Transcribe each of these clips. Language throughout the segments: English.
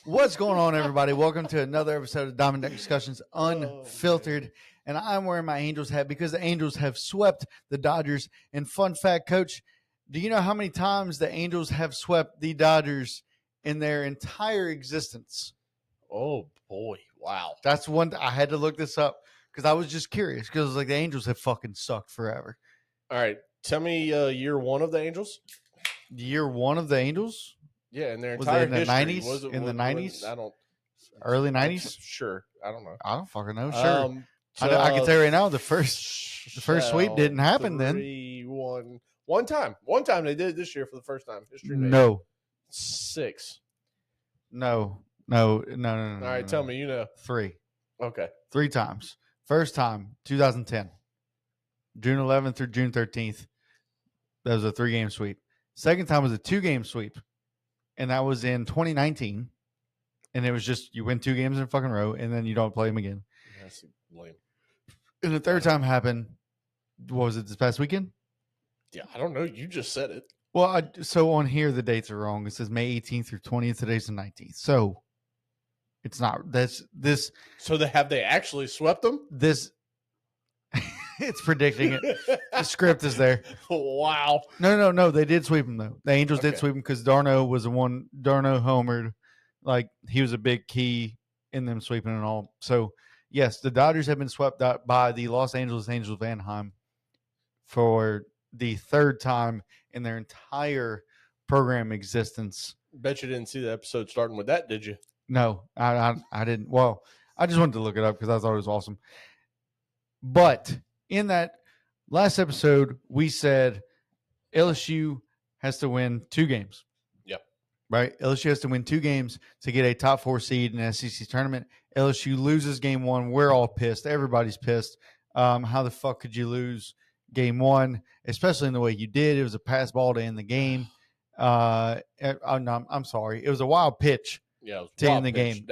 What's going on, everybody? Welcome to another episode of Diamond Deck Discussions Unfiltered. And I'm wearing my Angels hat because the Angels have swept the Dodgers. And fun fact, Coach, do you know how many times the Angels have swept the Dodgers in their entire existence? Oh, boy. Wow. That's one. I had to look this up because I was just curious because like the Angels have fucking sucked forever. All right. Tell me year one of the Angels. Year one of the Angels? Yeah, in their Was entire it in the history. 90s? In the 90s? I don't. Early 90s? Sure. I don't know. I don't fucking know. Sure. I can tell you right now, the first sweep didn't happen then. 3-1. One time they did it this year for the first time. History made. No. 6. No. All right, tell me, you know. 3. Okay. 3 times. First time, 2010. June 11th through June 13th. That was a 3-game sweep. Second time was a 2-game sweep. And that was in 2019. And it was just you win 2 games in a fucking row, and then you don't play them again. That's lame. And the third time happened, what was it, this past weekend? Yeah, I don't know. You just said it. Well, so on here, the dates are wrong. It says May 18th through 20th. Today's the 19th. So it's not. That's this. So have they actually swept them? This. It's predicting it. The script is there. Wow. No. They did sweep them, though. The Angels did sweep them because Darno was the one. Darno homered. Like, he was a big key in them sweeping and all. So, yes, the Dodgers have been swept out by the Los Angeles Angels of Anaheim for the third time in their entire program existence. Bet you didn't see the episode starting with that, did you? No, I didn't. Well, I just wanted to look it up because I thought it was awesome. But in that last episode, we said LSU has to win 2 games. Yep. Right? LSU has to win 2 games to get a top 4 seed in the SEC tournament. LSU loses game 1. We're all pissed. Everybody's pissed. How the fuck could you lose game 1, especially in the way you did? It was a pass ball to end the game. No, I'm sorry. It was a wild pitch to end the game.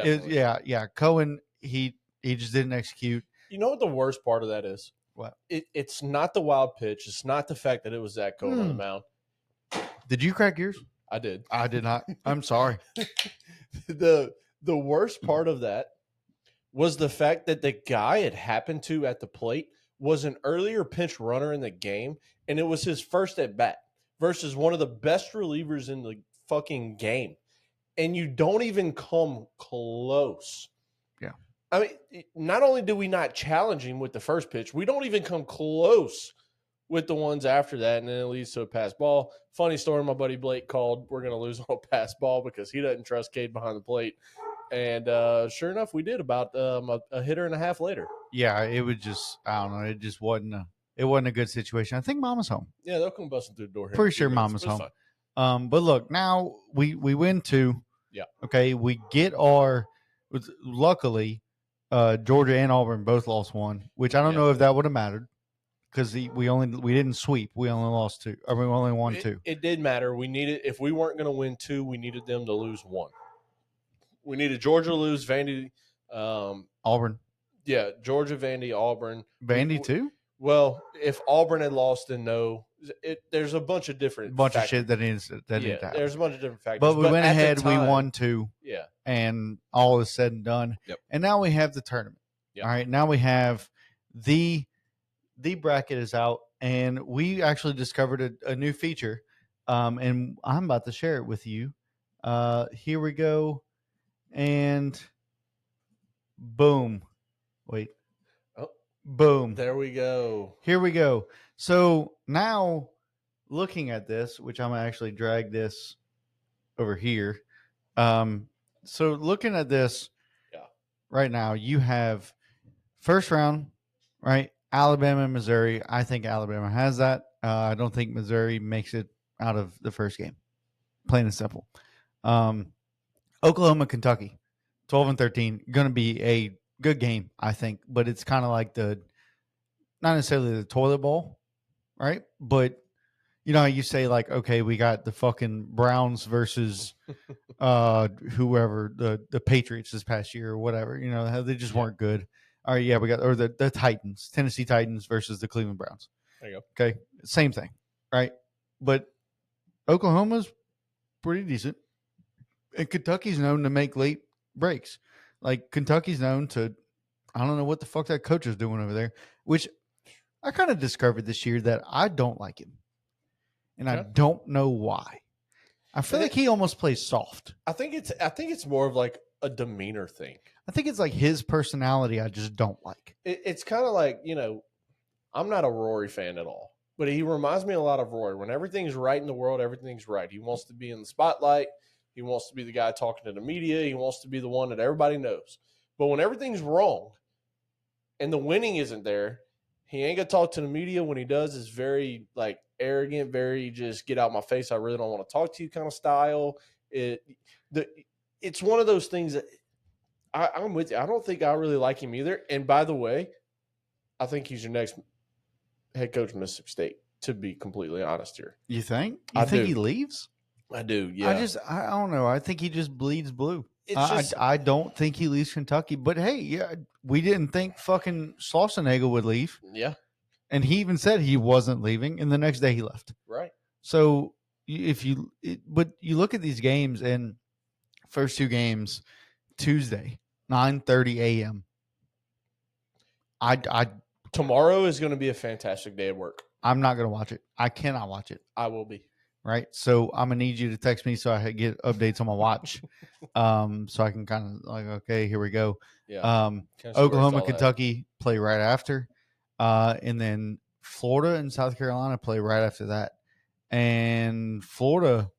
Cohen, he just didn't execute. You know what the worst part of that is? What? It's not the wild pitch. It's not the fact that it was Zach Cohen on the mound. Did you crack yours? I did. I did not. I'm sorry. The worst part of that was the fact that the guy it happened to at the plate was an earlier pinch runner in the game, and it was his first at bat versus one of the best relievers in the fucking game. And you don't even come close. Yeah. I mean, not only do we not challenge him with the first pitch, we don't even come close with the ones after that, and then it leads to a pass ball. Funny story, my buddy Blake called, we're going to lose on a pass ball because he doesn't trust Cade behind the plate. And sure enough, we did about a hitter and a half later. Yeah, it was just, I don't know, it just wasn't a good situation. I think Mama's home. Yeah, they'll come busting through the door here. Pretty sure Mama's home. But look, now we win 2. Yeah. Okay, we get luckily, Georgia and Auburn both lost 1, which I don't know if that would have mattered because we didn't sweep. We only lost 2. Or we only won 2. It did matter. We needed, if we weren't going to win 2, we needed them to lose 1. We needed Georgia to lose, Vandy, Auburn. Yeah, Georgia, Vandy, Auburn. Vandy too? Well, if Auburn had lost, then no. There's a bunch of different factors. Of shit that needs to happen. There's a bunch of different factors. But we went ahead, we won 2. Yeah. And all is said and done. Yep. And now we have the tournament. Yep. All right. Now we have the bracket is out, and we actually discovered a new feature. And I'm about to share it with you. Here we go. And boom. Wait. Oh. Boom. There we go. Here we go. So now looking at this, which I'm going to actually drag this over here. So looking at this right now, you have first round, right? Alabama and Missouri. I think Alabama has that. I don't think Missouri makes it out of the first game. Plain and simple. Oklahoma, Kentucky, 12-13, going to be a good game, I think. But it's kind of like not necessarily the toilet bowl, right? But you know how you say, like, okay, we got the fucking Browns versus whoever, the Patriots this past year or whatever. You know, how they just weren't good. All right, yeah, we got, or the Titans, Tennessee Titans versus the Cleveland Browns. There you go. Okay, same thing, right? But Oklahoma's pretty decent. And Kentucky's known to make late breaks. Like Kentucky's known to, I don't know what the fuck that coach is doing over there, which I kind of discovered this year that I don't like him. And I Okay. don't know why. I feel And like he almost plays soft. I think it's more of like a demeanor thing. I think it's like his personality I just don't like. It's kind of like, I'm not a Rory fan at all, but he reminds me a lot of Rory. When everything's right in the world, everything's right. He wants to be in the spotlight. He wants to be the guy talking to the media. He wants to be the one that everybody knows. But when everything's wrong and the winning isn't there, he ain't gonna talk to the media. When he does, it's very like arrogant, very just get out my face. I really don't want to talk to you kind of style. It's one of those things that I'm with you. I don't think I really like him either. And by the way, I think he's your next head coach of Mississippi State, to be completely honest here. You think? You I think do. he leaves? I do, yeah. I don't know. I think he just bleeds blue. It's just I don't think he leaves Kentucky. But hey, yeah, we didn't think fucking Schwarzenegger would leave. yeah, And he even said he wasn't leaving. And the next day he left. right. So but you look at these games and first two games, Tuesday, 9:30 a.m. Tomorrow is going to be a fantastic day at work. I'm not going to watch it. I cannot watch it. I will be. Right. So I'm going to need you to text me so I can get updates on my watch. So I can kind of like, okay, here we go. Yeah. Oklahoma, Kentucky play right after. And then Florida and South Carolina play right after that. And Florida,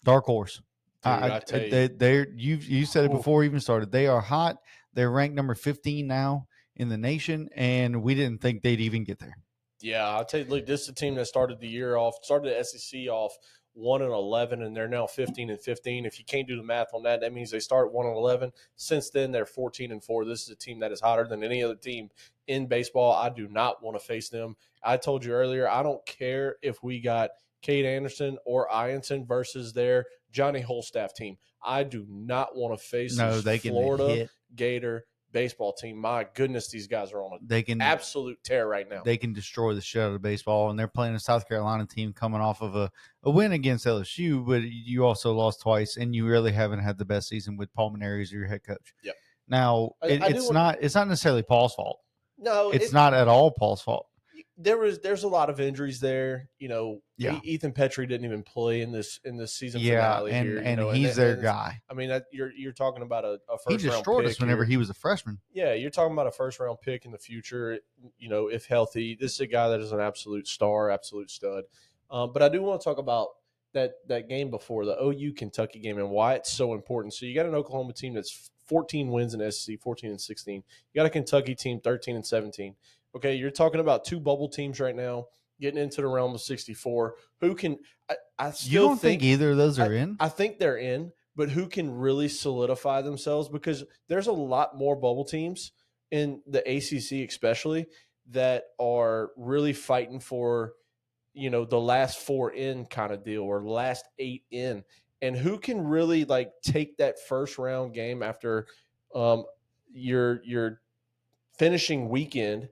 dark horse. Dude, I tell you. You said it before we even started. They are hot. They're ranked number 15 now in the nation, and we didn't think they'd even get there. Yeah, I'll tell you, look, this is a team that started the SEC off 1-11, and they're now 15-15. If you can't do the math on that, that means they start 1-11. Since then, they're 14-4. This is a team that is hotter than any other team in baseball. I do not want to face them. I told you earlier, I don't care if we got Cade Anderson or Ianson versus their Johnny Holstaff team. I do not want to face this Florida Gator baseball team. My goodness, these guys are on an absolute tear right now. They can destroy the shit out of baseball, and they're playing a South Carolina team coming off of a win against LSU, but you also lost twice, and you really haven't had the best season with Paul Mainieri as your head coach. Yep. Now, it's not necessarily Paul's fault. No, it's not at all Paul's fault. There's a lot of injuries there. Ethan Petrie didn't even play in this season finale here. And he's their guy. I mean, you're talking about a first round pick. He destroyed us whenever he was a freshman. Yeah, you're talking about a first round pick in the future. If healthy, this is a guy that is an absolute star, absolute stud. But I do want to talk about that game before, the OU Kentucky game, and why it's so important. So you got an Oklahoma team that's 14 wins in SEC, 14-16. You got a Kentucky team 13-17. Okay, you're talking about two bubble teams right now getting into the realm of 64. Who can I still You don't think either of those are in? I think they're in, but who can really solidify themselves? Because there's a lot more bubble teams in the ACC especially that are really fighting for, the last 4 in kind of deal or last 8 in. And who can really like take that first round game after your finishing weekend,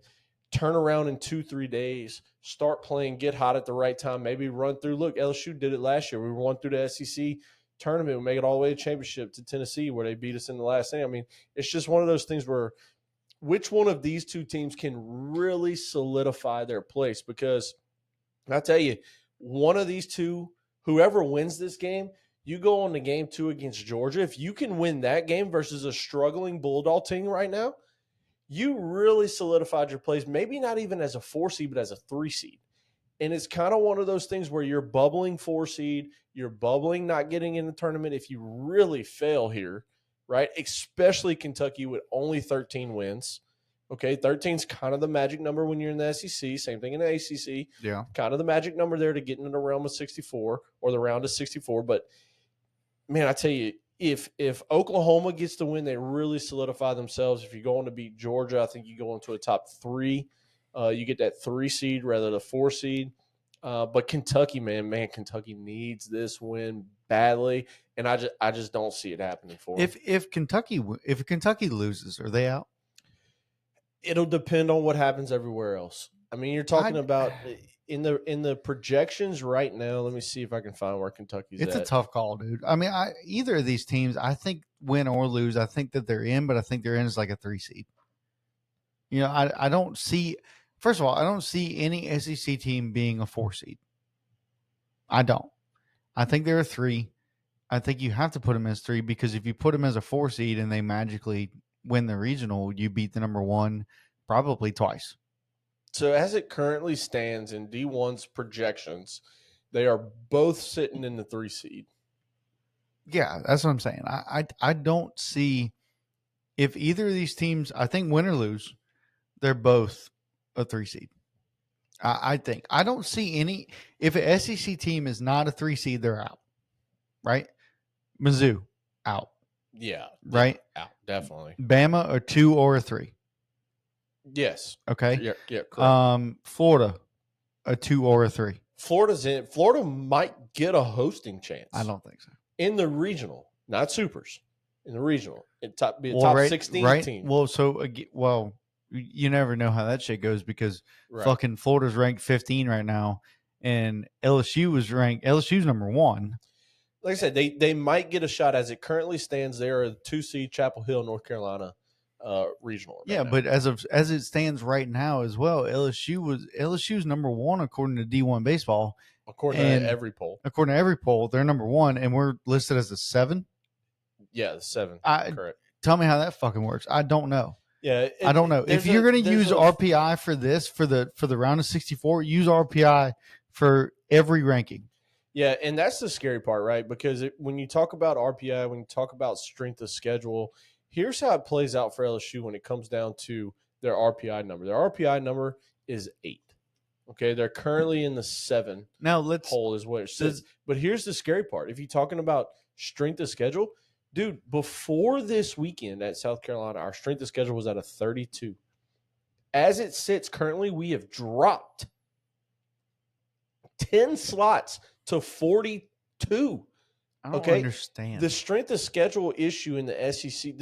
turn around in 2-3 days, start playing, get hot at the right time, maybe run through. Look, LSU did it last year. We won through the SEC tournament, we make it all the way to championship to Tennessee where they beat us in the last inning. I mean, it's just one of those things where which one of these two teams can really solidify their place? Because I tell you, one of these two, whoever wins this game, you go on to game 2 against Georgia. If you can win that game versus a struggling Bulldog team right now, you really solidified your place, maybe not even as a 4 seed, but as a 3 seed. And it's kind of one of those things where you're bubbling 4 seed, you're bubbling not getting in the tournament if you really fail here, right? Especially Kentucky with only 13 wins. Okay, 13 is kind of the magic number when you're in the SEC. Same thing in the ACC. Yeah. Kind of the magic number there to get into the realm of 64 or the round of 64. But, man, I tell you, if Oklahoma gets to win, they really solidify themselves. If you go on to beat Georgia, I think you go into a top 3. You get that 3 seed rather than a 4 seed. But Kentucky, man, Kentucky needs this win badly, and I just don't see it happening for them. If Kentucky loses, are they out? It'll depend on what happens everywhere else. I mean, you're talking about in the projections right now, let me see if I can find where Kentucky's It's a at. tough call, dude. I mean, either of these teams, I think win or lose, I think that they're in, but I think they're in as like a 3 seed. I don't see. First of all, I don't see any SEC team being a 4 seed. I don't. I think they're a 3. I think you have to put them as 3 because if you put them as a 4 seed and they magically win the regional, you beat the number 1 probably twice. So as it currently stands in D1's projections, they are both sitting in the 3 seed. Yeah, that's what I'm saying. I don't see if either of these teams. I think win or lose, they're both a 3 seed. I think I don't see any. If an SEC team is not a 3 seed, they're out. Right? Mizzou out. Yeah, Right? out definitely. Bama a 2 or a 3. Yes. Okay. Yeah, correct. Florida a 2 or a 3. Florida's in. Florida might get a hosting chance. I don't think so. In the regional, not supers. In the regional, it be a Well, top right, 16 right. team. Well, you never know how that shit goes because fucking Florida's ranked 15 right now, and LSU's number 1. Like I said, they might get a shot as it currently stands. They are a 2 seed Chapel Hill, North Carolina regional. Yeah, now. but as it stands right now as well, LSU's number 1 according to D1 baseball. According to every poll. According to every poll, they're number 1, and we're listed as a 7. Yeah, 7. Correct. Tell me how that fucking works. I don't know. Yeah, I don't know. If you're going to use RPI for this for the round of 64, use RPI for every ranking. Yeah, and that's the scary part, right? Because when you talk about RPI, when you talk about strength of schedule, here's how it plays out for LSU when it comes down to their RPI number. Their RPI number is 8. Okay, they're currently in the 7 hole is what it says. But here's the scary part. If you're talking about strength of schedule, dude, before this weekend at South Carolina, our strength of schedule was at a 32. As it sits currently, we have dropped 10 slots to 42. I don't understand. The strength of schedule issue in the SEC,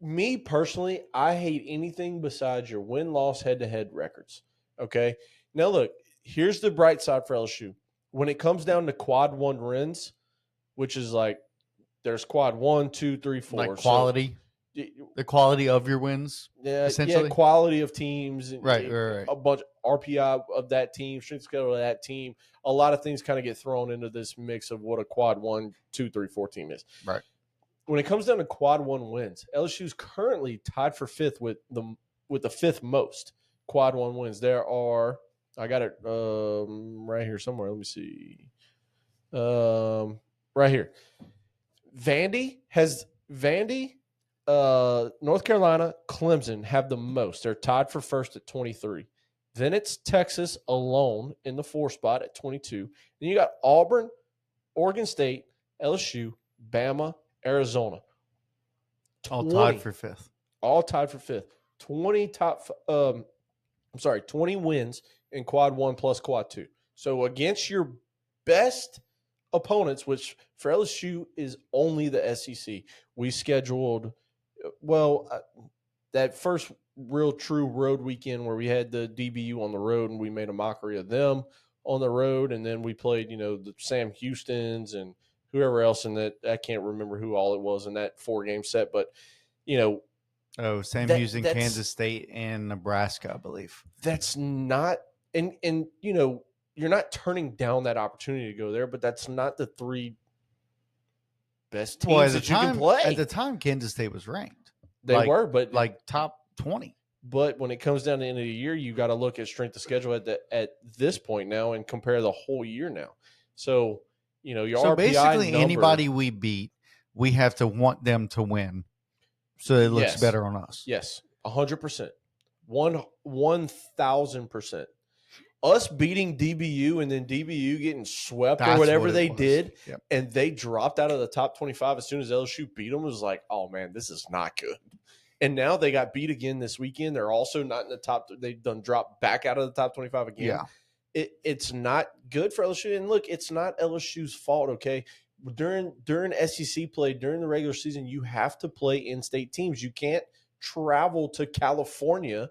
me personally, I hate anything besides your win-loss head-to-head records. Okay? Now, look, here's the bright side for LSU. When it comes down to quad 1 wins, which is like there's quad 1, 2, 3, 4. Like quality. So, the quality of your wins, essentially. Yeah, quality of teams. Right. A bunch of RPI of that team, strength schedule of that team. A lot of things kind of get thrown into this mix of what a quad 1, 2, 3, 4 team is. Right. When it comes down to quad 1 wins, LSU's currently tied for 5th with the 5th most quad 1 wins. There are, I got it right here somewhere. Let me see. Right here. Vandy, North Carolina, Clemson have the most. They're tied for first at 23. Then it's Texas alone in the 4 spot at 22. Then you got Auburn, Oregon State, LSU, Bama, Arizona. All tied for 5th. All tied for 5th. 20 wins in quad 1 plus quad 2. So against your best opponents, which for LSU is only the SEC, we scheduled that first real true road weekend where we had the DBU on the road and we made a mockery of them on the road, and then we played the Sam Houstons and whoever else in that. I can't remember who all it was in that 4-game set, but Sam Houston, Kansas State, and Nebraska, I believe. That's not and you're not turning down that opportunity to go there, but that's not the 3 best teams that you can play. At the time, Kansas State was ranked. They were, but like top 20. But when it comes down to the end of the year, you got to look at strength of schedule at this point now and compare the whole year now. So your RPI basically number, anybody we beat, we have to want them to win, so it looks better on us. Yes, 100%, 1,000%. Us beating DBU and then DBU getting swept or whatever they did, and they dropped out of the top 25 as soon as LSU beat them, was like, oh man, this is not good. And now they got beat again this weekend. They're also not in the top. They've done dropped back out of the top 25 again. Yeah. It's not good for LSU. And look, it's not LSU's fault, okay? During SEC play, during the regular season, you have to play in-state teams. You can't travel to California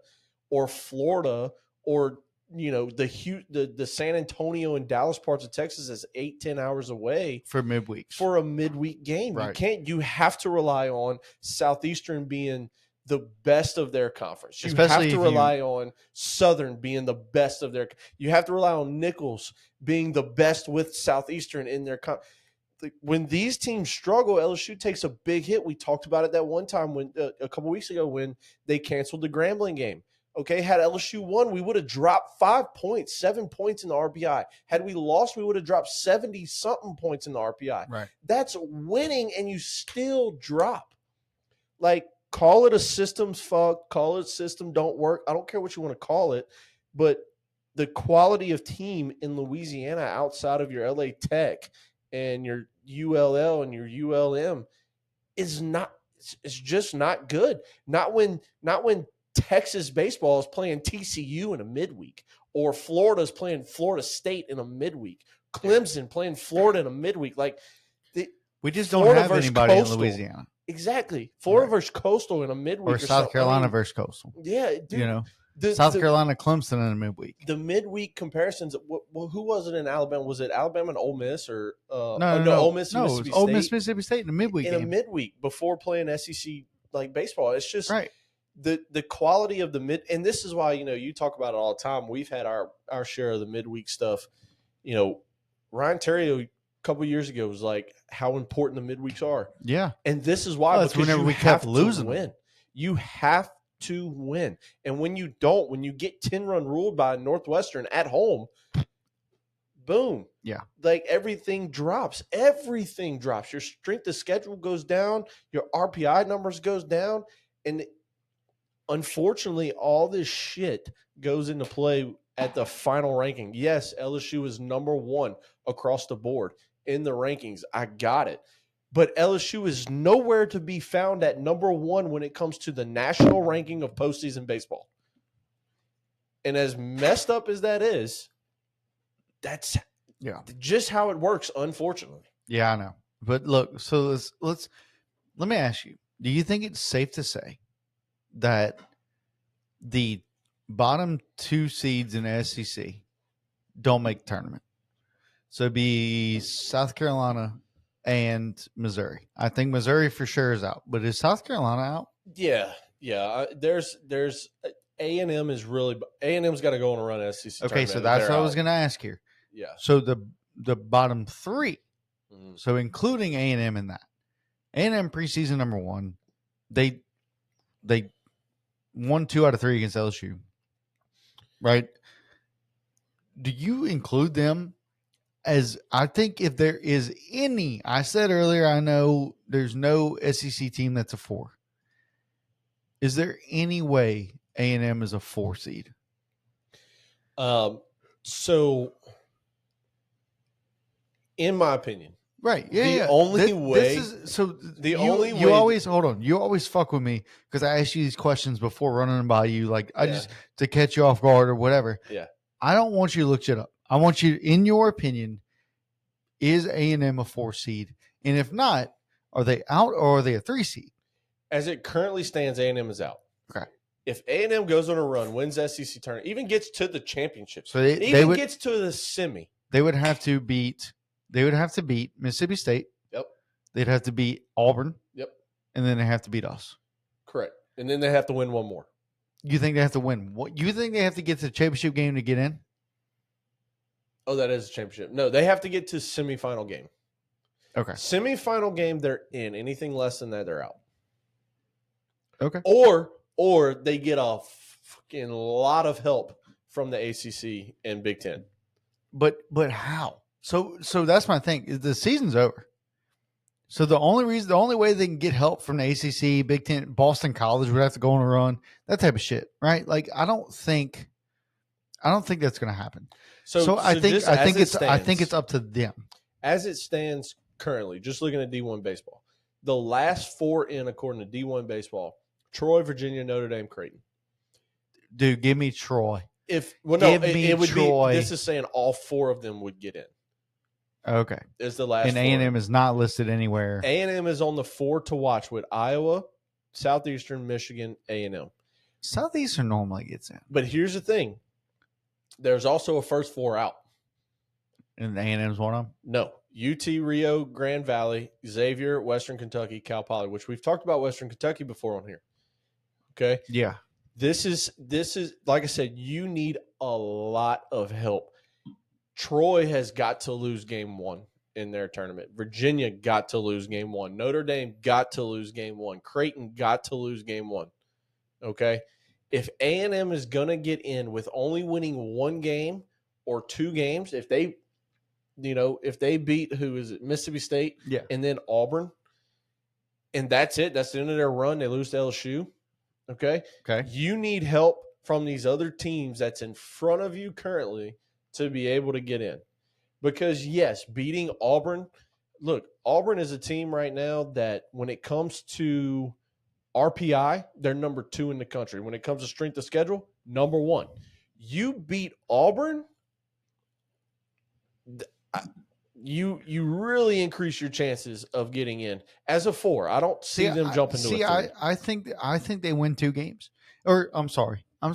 or Florida or the San Antonio and Dallas parts of Texas is 8-10 hours away for midweeks for a midweek game. Right. You have to rely on Southeastern being the best of their conference. You Especially have to if rely on Southern being the best of their. You have to rely on Nichols being the best with Southeastern in their when these teams struggle, LSU takes a big hit. We talked about it that one time when a couple weeks ago when they canceled the Grambling game. Okay, had LSU won, we would have dropped 5 points, 7 points in the RPI. Had we lost, we would have dropped 70-something points in the RPI. Right. That's winning, and you still drop. Like, call it a systems fuck, call it system don't work. I don't care what you want to call it, but the quality of team in Louisiana outside of your LA Tech and your ULL and your ULM is not. It's just not good. Not when Texas baseball is playing TCU in a midweek, or Florida's playing Florida State in a midweek. Clemson playing Florida in a midweek. Like we just Florida don't have anybody in Louisiana. Exactly. Florida versus Coastal in a midweek, or South Carolina versus Coastal. Yeah, dude. South Carolina, Clemson in a midweek. The midweek comparisons. Well, who was it in Alabama? Was it Alabama and Ole Miss or no, Ole Miss and Mississippi State? Ole Miss, Mississippi State in a midweek in game. a midweek before playing SEC like baseball. It's just right. The quality of the mid, and this is why you talk about it all the time. We've had our share of the midweek stuff. Ryan Terrio a couple of years ago was like how important the midweeks are. Yeah, and this is why that's whenever we kept losing. Win. You have to win. And when you don't, when you get 10-run ruled by Northwestern at home, boom. Yeah. Like everything drops. Everything drops. Your strength of schedule goes down. Your RPI numbers goes down. And unfortunately, all this shit goes into play at the final ranking. Yes, LSU is number 1 across the board in the rankings. I got it. But LSU is nowhere to be found at number 1 when it comes to the national ranking of postseason baseball. And as messed up as that is, that's just how it works, unfortunately. Yeah, I know. But look, so let me ask you, do you think it's safe to say that the bottom 2 seeds in the SEC don't make the tournament? So it'd be South Carolina and Missouri. I think Missouri for sure is out, but is South Carolina out? Yeah. There's A&M is really A&M's got to go on a run SEC. Okay, so that's what I was going to ask here. Yeah. So the bottom 3, so including A&M in that, A&M preseason number 1, they won 2 out of 3 against LSU, right? Do you include them? As I think if there is any, I said earlier, I know there's no SEC team that's a 4. Is there any way A&M is a 4 seed? So, in my opinion, right? Yeah. The only way. You always hold on. You always fuck with me because I ask you these questions before running them by you, like I just to catch you off guard or whatever. Yeah. I don't want you to look shit up. I want you, in your opinion, is A&M a 4 seed? And if not, are they out or are they a 3 seed? As it currently stands, A&M is out. Okay. If A&M goes on a run, wins SEC tournament, even gets to the championship, so they would gets to the semi, they would have to beat Mississippi State. Yep. They'd have to beat Auburn. Yep. And then they have to beat us. Correct. And then they have to win one more. You think they have to win? What you think they have to get to the championship game to get in? Oh, that is a championship. No, they have to get to semifinal game. Okay. Semifinal game, they're in. Anything less than that, they're out. Okay. Or they get a fucking lot of help from the ACC and Big Ten. But how? So that's my thing. The season's over. So the only way they can get help from the ACC, Big Ten, Boston College would have to go on a run, that type of shit, right? Like I don't think that's going to happen. So I think it's up to them. As it stands currently, just looking at D1 baseball, the last 4 in according to D1 baseball: Troy, Virginia, Notre Dame, Creighton. Dude, give me Troy. It would Troy. This is saying all 4 of them would get in. Okay. Is the last. And A&M is not listed anywhere. A&M is on the 4 to watch with Iowa, Southeastern, Michigan, A&M. Southeastern normally gets in. But here's the thing. There's also a first four out. And A&M's one of them? No. UT, Rio, Grand Valley, Xavier, Western Kentucky, Cal Poly, which we've talked about Western Kentucky before on here. Okay. Yeah. This is like I said, you need a lot of help. Troy has got to lose game one in their tournament. Virginia got to lose game one. Notre Dame got to lose game one. Creighton got to lose game one. Okay. If A&M is going to get in with only winning one game or two games, if they beat who is it, Mississippi State, Yeah. and then Auburn, and that's it. That's the end of their run. They lose to LSU. Okay. Okay. You need help from these other teams that's in front of you currently to be able to get in. Because, yes, beating Auburn, look, Auburn is a team right now that when it comes to RPI, they're number 2 in the country. When it comes to strength of schedule, number 1. You beat Auburn, you really increase your chances of getting in as a 4. I don't see them jumping to a 3. I think they win 2 games. Or I'm sorry, I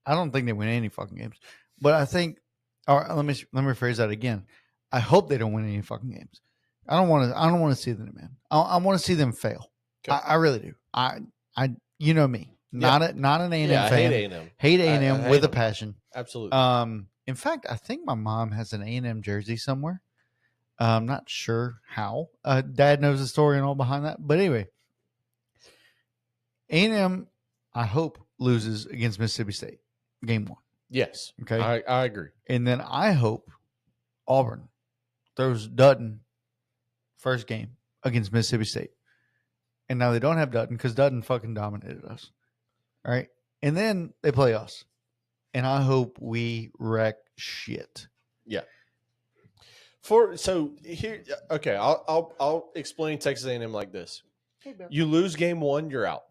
don't think they win any fucking games. But I think, or let me rephrase that again. I hope they don't win any fucking games. I don't want to see them, man. I want to see them fail. Okay. I really do. You know me, not an A&M Yeah, I fan. hate A&M. Hate A&M with a them. passion. Absolutely. In fact, I think my mom has an A&M jersey somewhere. I'm not sure how. Dad knows the story and all behind that. But anyway, A&M, I hope, loses against Mississippi State game 1. Yes. Okay. I agree. And then I hope Auburn throws Dutton first game against Mississippi State. And now they don't have Dutton because Dutton fucking dominated us. All right. And then they play us. And I hope we wreck shit. Yeah. Here, okay, I'll explain Texas A&M like this. You lose game 1, you're out.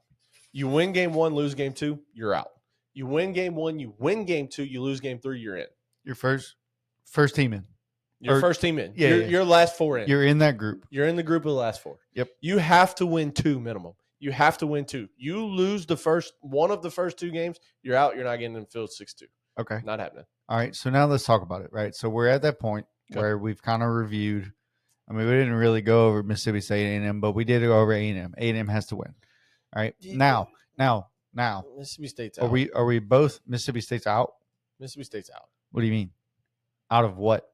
You win game 1, lose game 2, you're out. You win game 1, you win game 2, you lose game 3, you're in. Your first team in. First team in. Yeah, Your last 4 in. You're in that group. You're in the group of the last 4. Yep. You have to win 2 minimum. You have to win 2. You lose one of the first 2 games, you're out. You're not getting in the field 6-2. Okay. Not happening. All right. So now let's talk about it, right? So we're at that point where we've kind of reviewed. I mean, we didn't really go over Mississippi State A&M, but we did go over A&M. A&M has to win. All right. Now. Mississippi State's out. Are we both Mississippi State's out? Mississippi State's out. What do you mean? Out of what?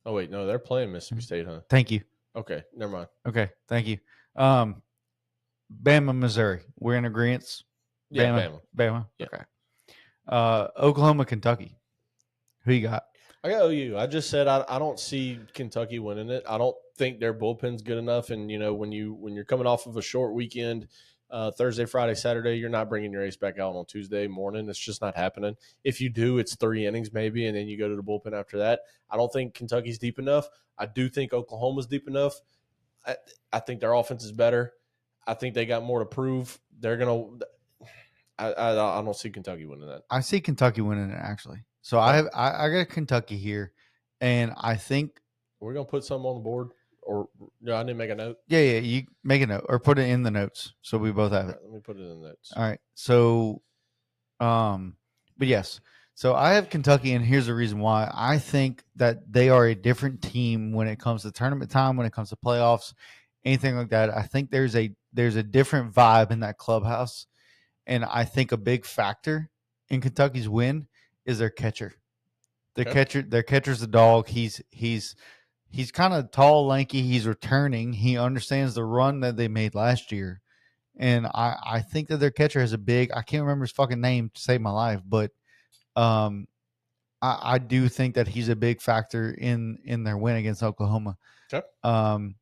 Oh wait, no, they're playing Mississippi State, huh? Thank you. Okay, never mind. Okay, thank you. Bama, Missouri. We're in agreement. Yeah, Bama. Yeah. Okay. Oklahoma, Kentucky. Who you got? I got OU. I just said I don't see Kentucky winning it. I don't think their bullpen's good enough. And when you're coming off of a short weekend, Thursday, Friday, Saturday, you're not bringing your ace back out on Tuesday morning. It's just not happening. If you do, it's 3 innings maybe, and then you go to the bullpen after that. I don't think Kentucky's deep enough. I do think Oklahoma's deep enough. I think their offense is better. I think they got more to prove. They're gonna. I don't see Kentucky winning that. I see Kentucky winning it actually. So I got Kentucky here, and I think we're gonna put something on the board. Or no, I didn't make a note. Yeah, you make a note or put it in the notes so we both have it. Right, let me put it in the notes. All right. So, but yes. So I have Kentucky, and here's the reason why. I think that they are a different team when it comes to tournament time, when it comes to playoffs, anything like that. I think there's a different vibe in that clubhouse, and I think a big factor in Kentucky's win is their catcher. Their catcher's the dog. He's kind of tall, lanky. He's returning. He understands the run that they made last year. And I think that their catcher has a big – I can't remember his fucking name to save my life, but I do think that he's a big factor in their win against Oklahoma. Okay. All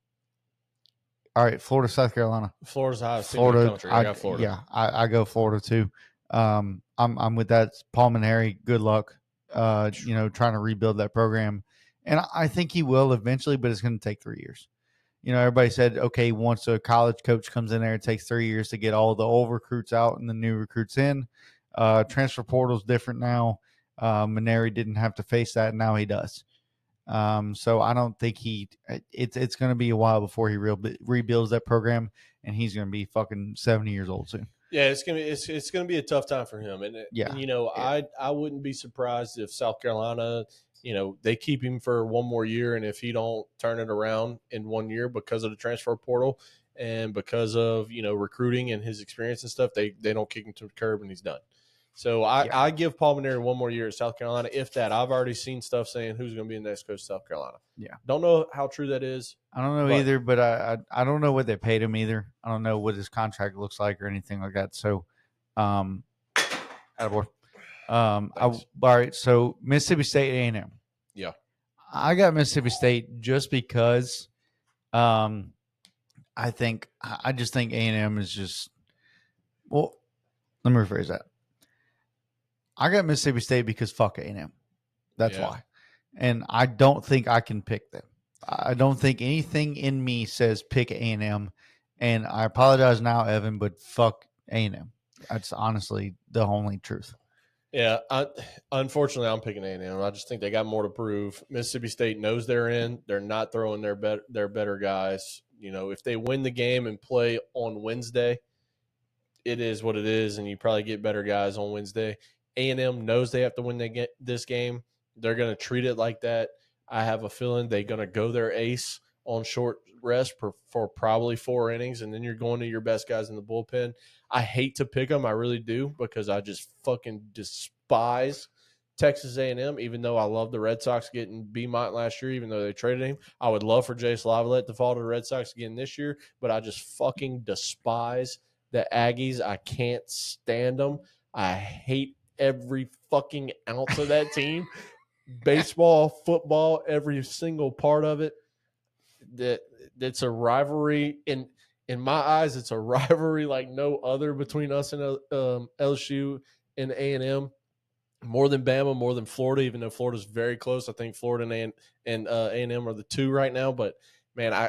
right, Florida, South Carolina. Florida's the highest team in the country. I got Florida. Yeah, I go Florida too. I'm with that. Paul Maneri, good luck, trying to rebuild that program. And I think he will eventually, but it's going to take 3 years. Everybody said, okay, once a college coach comes in there, it takes 3 years to get all the old recruits out and the new recruits in. Transfer portal is different now. Maneri didn't have to face that, and now he does. So I don't think it's going to be a while before he rebuilds that program, and he's going to be fucking 70 years old soon. Yeah, it's gonna be a tough time for him, and Yeah. Yeah. I wouldn't be surprised if South Carolina, they keep him for one more year, and if he don't turn it around in 1 year because of the transfer portal and because of recruiting and his experience and stuff, they don't kick him to the curb and he's done. So Yeah. I give Paul Maneri one more year at South Carolina. If that, I've already seen stuff saying who's going to be the next coach of South Carolina. Yeah. Don't know how true that is. I don't know But either, but I don't know what they paid him either. I don't know what his contract looks like or anything like that. So, attaboy. All thanks. right. So Mississippi State A&M. Yeah, I got Mississippi State just because, um, I just think A&M is just well. Let me rephrase that. I got Mississippi State because fuck A&M. That's yeah. why, and I don't think I can pick them. I don't think anything in me says pick A&M, and I apologize now, Evan, but fuck A&M. That's honestly the only truth. Yeah, unfortunately, I'm picking A&M. I just think they got more to prove. Mississippi State knows they're in. They're not throwing their better guys. If they win the game and play on Wednesday, it is what it is, and you probably get better guys on Wednesday. A&M knows they have to win this game. They're going to treat it like that. I have a feeling they're going to go their ace on short rest for probably 4 innings, and then you're going to your best guys in the bullpen. I hate to pick them, I really do, because I just fucking despise Texas A&M. Even though I love the Red Sox getting B-Mont last year, even though they traded him, I would love for Jace Lavalette to fall to the Red Sox again this year. But I just fucking despise the Aggies. I can't stand them. I hate every fucking ounce of that team. Baseball, football, every single part of it. That's a rivalry in my eyes. It's a rivalry like no other between us and LSU and A&M. More than Bama, more than Florida, even though Florida's very close. I think Florida and A&M are the two right now. But man,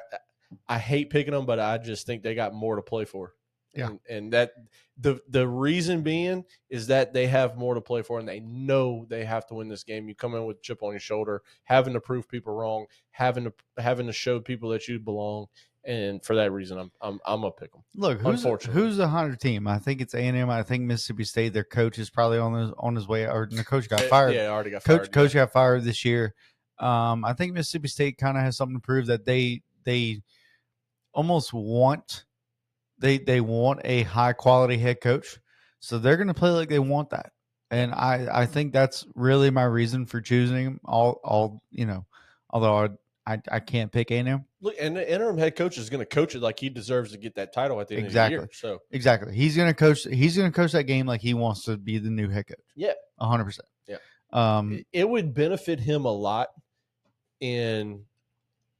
I hate picking them, but I just think they got more to play for. Yeah. And that the reason being is that they have more to play for, and they know they have to win this game. You come in with a chip on your shoulder, having to prove people wrong, having to show people that you belong, and for that reason, I'm gonna pick them. Look, Unfortunately, who's the hotter team? I think it's A&M. I think Mississippi State. Their coach is probably on his way, or the coach got fired. yeah, already got Coach fired. coach got fired this year. I think Mississippi State kind of has something to prove that they almost want they want a high quality head coach, so they're going to play like they want that. And I think that's really my reason for choosing him. Although I can't pick A&M. Look, and the interim head coach is going to coach it like he deserves to get that title at the end of the year. So Exactly. He's gonna coach that game like he wants to be the new head coach. yeah, 100%. yeah. It would benefit him a lot in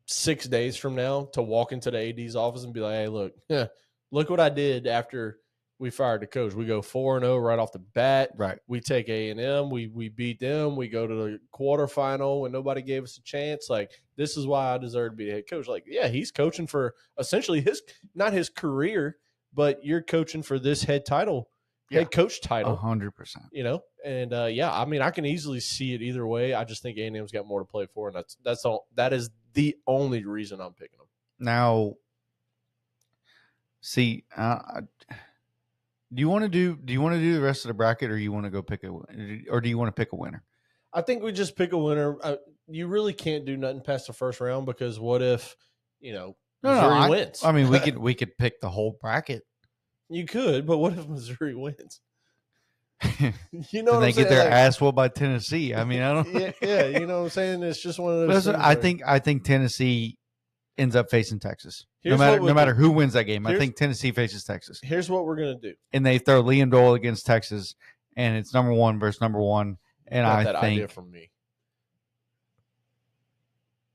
6 days from now to walk into the AD's office and be like, "Hey, look what I did after we fired the coach. We go 4-0 right off the bat. Right. We take A&M. We beat them. We go to the quarterfinal when nobody gave us a chance. Like, this is why I deserve to be the head coach." Like, yeah, he's coaching for essentially not his career, but you're coaching for this head coach title. 100%. And I mean, I can easily see it either way. I just think A&M's got more to play for, and that's all. That is the only reason I'm picking them. Now, see, do you want to do the rest of the bracket, or you want to go pick or do you want to pick a winner? I think we just pick a winner. You really can't do nothing past the first round, because what if Missouri wins? I mean, we could pick the whole bracket. You could, but what if Missouri wins? You know, what they get their ass whooped by Tennessee. I mean, I don't. Yeah, you know what I'm saying. It's just one of those things. I think Tennessee ends up facing Texas. No matter who wins that game, I think Tennessee faces Texas. Here's what we're gonna do, and they throw Liam Doyle against Texas, and it's number 1 versus number 1. And I that think idea from me,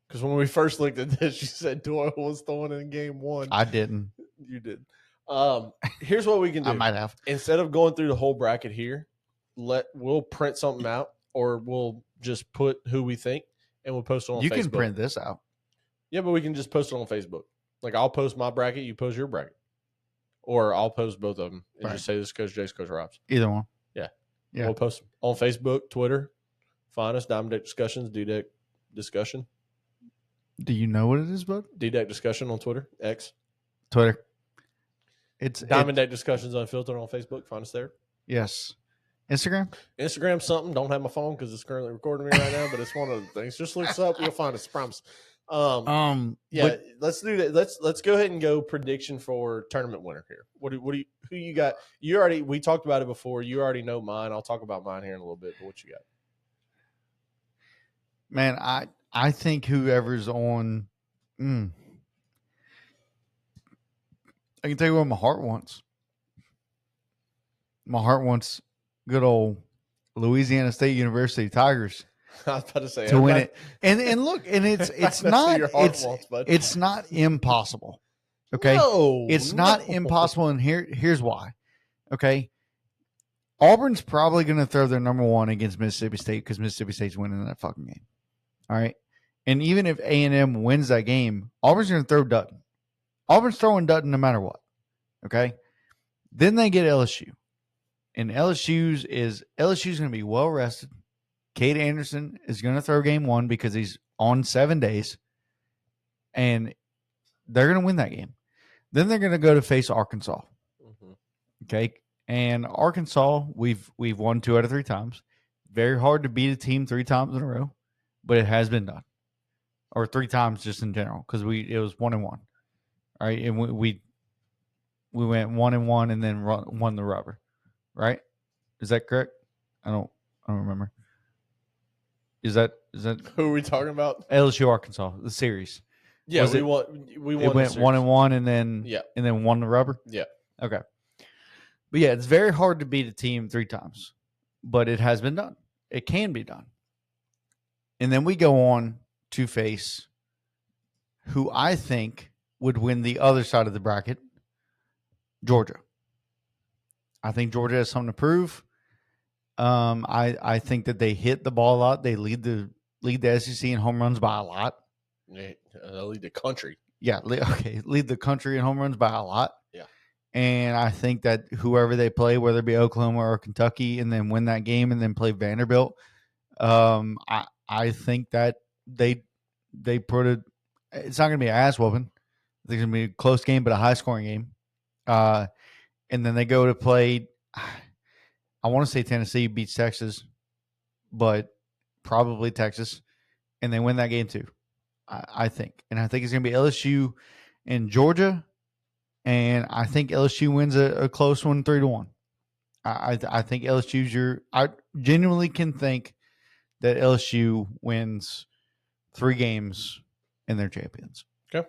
because when we first looked at this, you said Doyle was throwing in game 1. I didn't. You did. Here's what we can do. I might have. Instead of going through the whole bracket here, we'll print something out, or we'll just put who we think, and we'll post it on Facebook. You can print this out. Yeah, but we can just post it on Facebook. Like, I'll post my bracket, you post your bracket. Or I'll post both of them and just say this is Coach Jace, Coach Robs. Either one. Yeah. We'll post them on Facebook, Twitter. Find us, Diamond Deck Discussions, D-Deck Discussion. Do you know what it is, bud? D-Deck Discussion on Twitter, X. Twitter. It's Diamond Deck Discussions Unfiltered on Facebook. Find us there. yes. Instagram. Instagram something. Don't have my phone because it's currently recording me right now, but it's one of the things. Just look us up. You'll find us. I promise. Yeah, But let's do that. Let's go ahead and go prediction for tournament winner here. What do you who you got? We talked about it before. You already know mine. I'll talk about mine here in a little bit. But what you got? man, I think whoever's on, I can tell you what my heart wants. My heart wants good old Louisiana State University Tigers I was about to say to win it. And look, and it's That's not who your heart wants, bud. it's not impossible. Okay, No, it's not impossible, and here's why. Okay, Auburn's probably going to throw their number one against Mississippi State because Mississippi State's winning that fucking game. All right, and even if A&M wins that game, Auburn's going to throw Dutton. Auburn's throwing Dutton no matter what. Okay, then they get LSU, and LSU's going to be well rested. Cade Anderson is going to throw game one because he's on 7 days, and they're going to win that game. Then they're going to go to face Arkansas. Mm-hmm. Okay, and Arkansas, we've won 2 out of 3 times. Very hard to beat a team 3 times in a row, but it has been done, or 3 times just in general because it was 1-1. All right, and we went 1-1 and then won the rubber. Right? Is that correct? I don't remember. Is that Who are we talking about? LSU Arkansas, the series? Yeah, Was we it- won. We won. It went the series. 1-1 and then Yeah. and then won the rubber. Yeah. Okay. But yeah, it's very hard to beat a team 3 times, but it has been done. It can be done. And then we go on to face who I think would win the other side of the bracket, Georgia. I think Georgia has something to prove. I think that they hit the ball a lot. They lead the SEC in home runs by a lot. Yeah, lead the country. Yeah, lead the country in home runs by a lot. Yeah. And I think that whoever they play, whether it be Oklahoma or Kentucky, and then win that game and then play Vanderbilt, I think that they put it. It's not going to be an ass whooping. I think it's going to be a close game, but a high scoring game. And then they go to play. I want to say Tennessee beats Texas, but probably Texas, and they win that game too. I think, and I think it's going to be LSU and Georgia, and I think LSU wins a close one, 3-1. I think LSU's I genuinely can think that LSU wins 3 games and they're champions. Okay,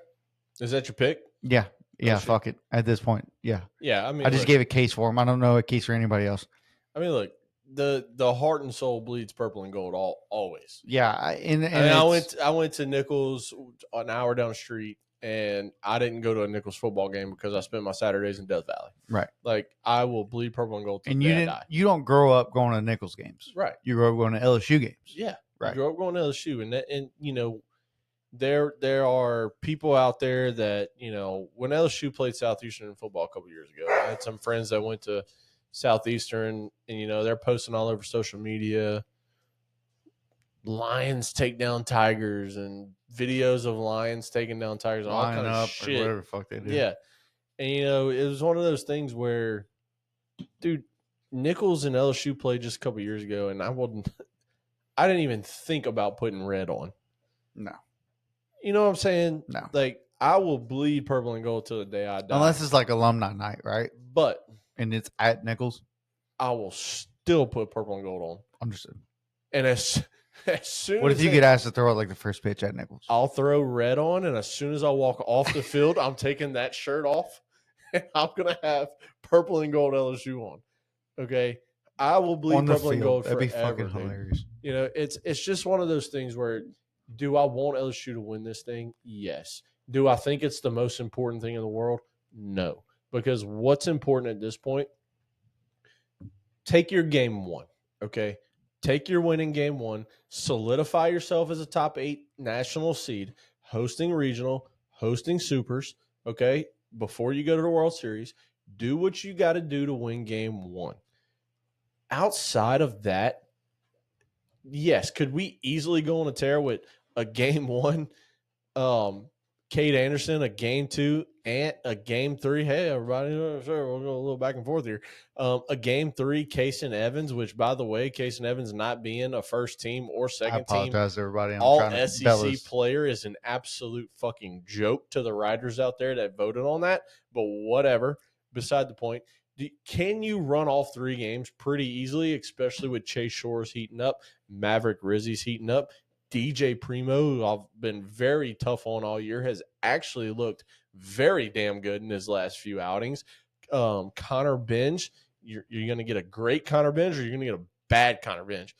is that your pick? Yeah, LSU. fuck it. At this point, yeah. Yeah, I mean, I just gave a case for him. I don't know a case for anybody else. I mean, look, the heart and soul bleeds purple and gold always. Yeah, I went to Nichols an hour down the street, and I didn't go to a Nichols football game because I spent my Saturdays in Death Valley. Right. Like I will bleed purple and gold till and the day I die. you don't grow up going to Nichols games. Right. You grow up going to LSU games. Yeah. Right. You grow up going to LSU, and you know, there are people out there that, you know, when LSU played Southeastern in football a couple years ago, I had some friends that went to Southeastern, and you know, they're posting all over social media. Lions take down Tigers and videos of Lions taking down Tigers and all kind of shit. Or whatever the fuck they do. Yeah. And, you know, it was one of those things where, dude, Nichols and LSU played just a couple years ago, and I didn't even think about putting red on. No. You know what I'm saying? No. Like, I will bleed purple and gold till the day I die. Unless it's like alumni night, right? But. And it's at Nichols. I will still put purple and gold on. Understood. And as soon what as if you get asked to throw out like the first pitch at Nichols? I'll throw red on, and as soon as I walk off the field, I'm taking that shirt off, and I'm gonna have purple and gold LSU on. Okay, I will bleed purple and gold forever. That'd be fucking dude. hilarious. You know, it's just one of those things where, do I want LSU to win this thing? Yes. Do I think it's the most important thing in the world? No, because what's important at this point? Take your game one. Okay. Take your win in game one, solidify yourself as a top 8 national seed, hosting regional, hosting supers, okay, before you go to the World Series. Do what you got to do to win game one. Outside of that, yes, could we easily go on a tear with a game one Cade Anderson, a game 2 and a game 3. Hey, everybody, sure, we'll go a little back and forth here. A game 3, Casey Evans, which, by the way, Casey Evans not being a first team or I second team apologize, everybody. I'm all trying to SEC Bella's. player is an absolute fucking joke to the writers out there that voted on that. But whatever, beside the point. Can you run all 3 games pretty easily, especially with Chase Shores heating up, Maverick Rizzi's heating up? DJ Primo, who I've been very tough on all year, has actually looked very damn good in his last few outings. Connor Benj, you're going to get a great Connor Benj or you're going to get a bad Connor Benj.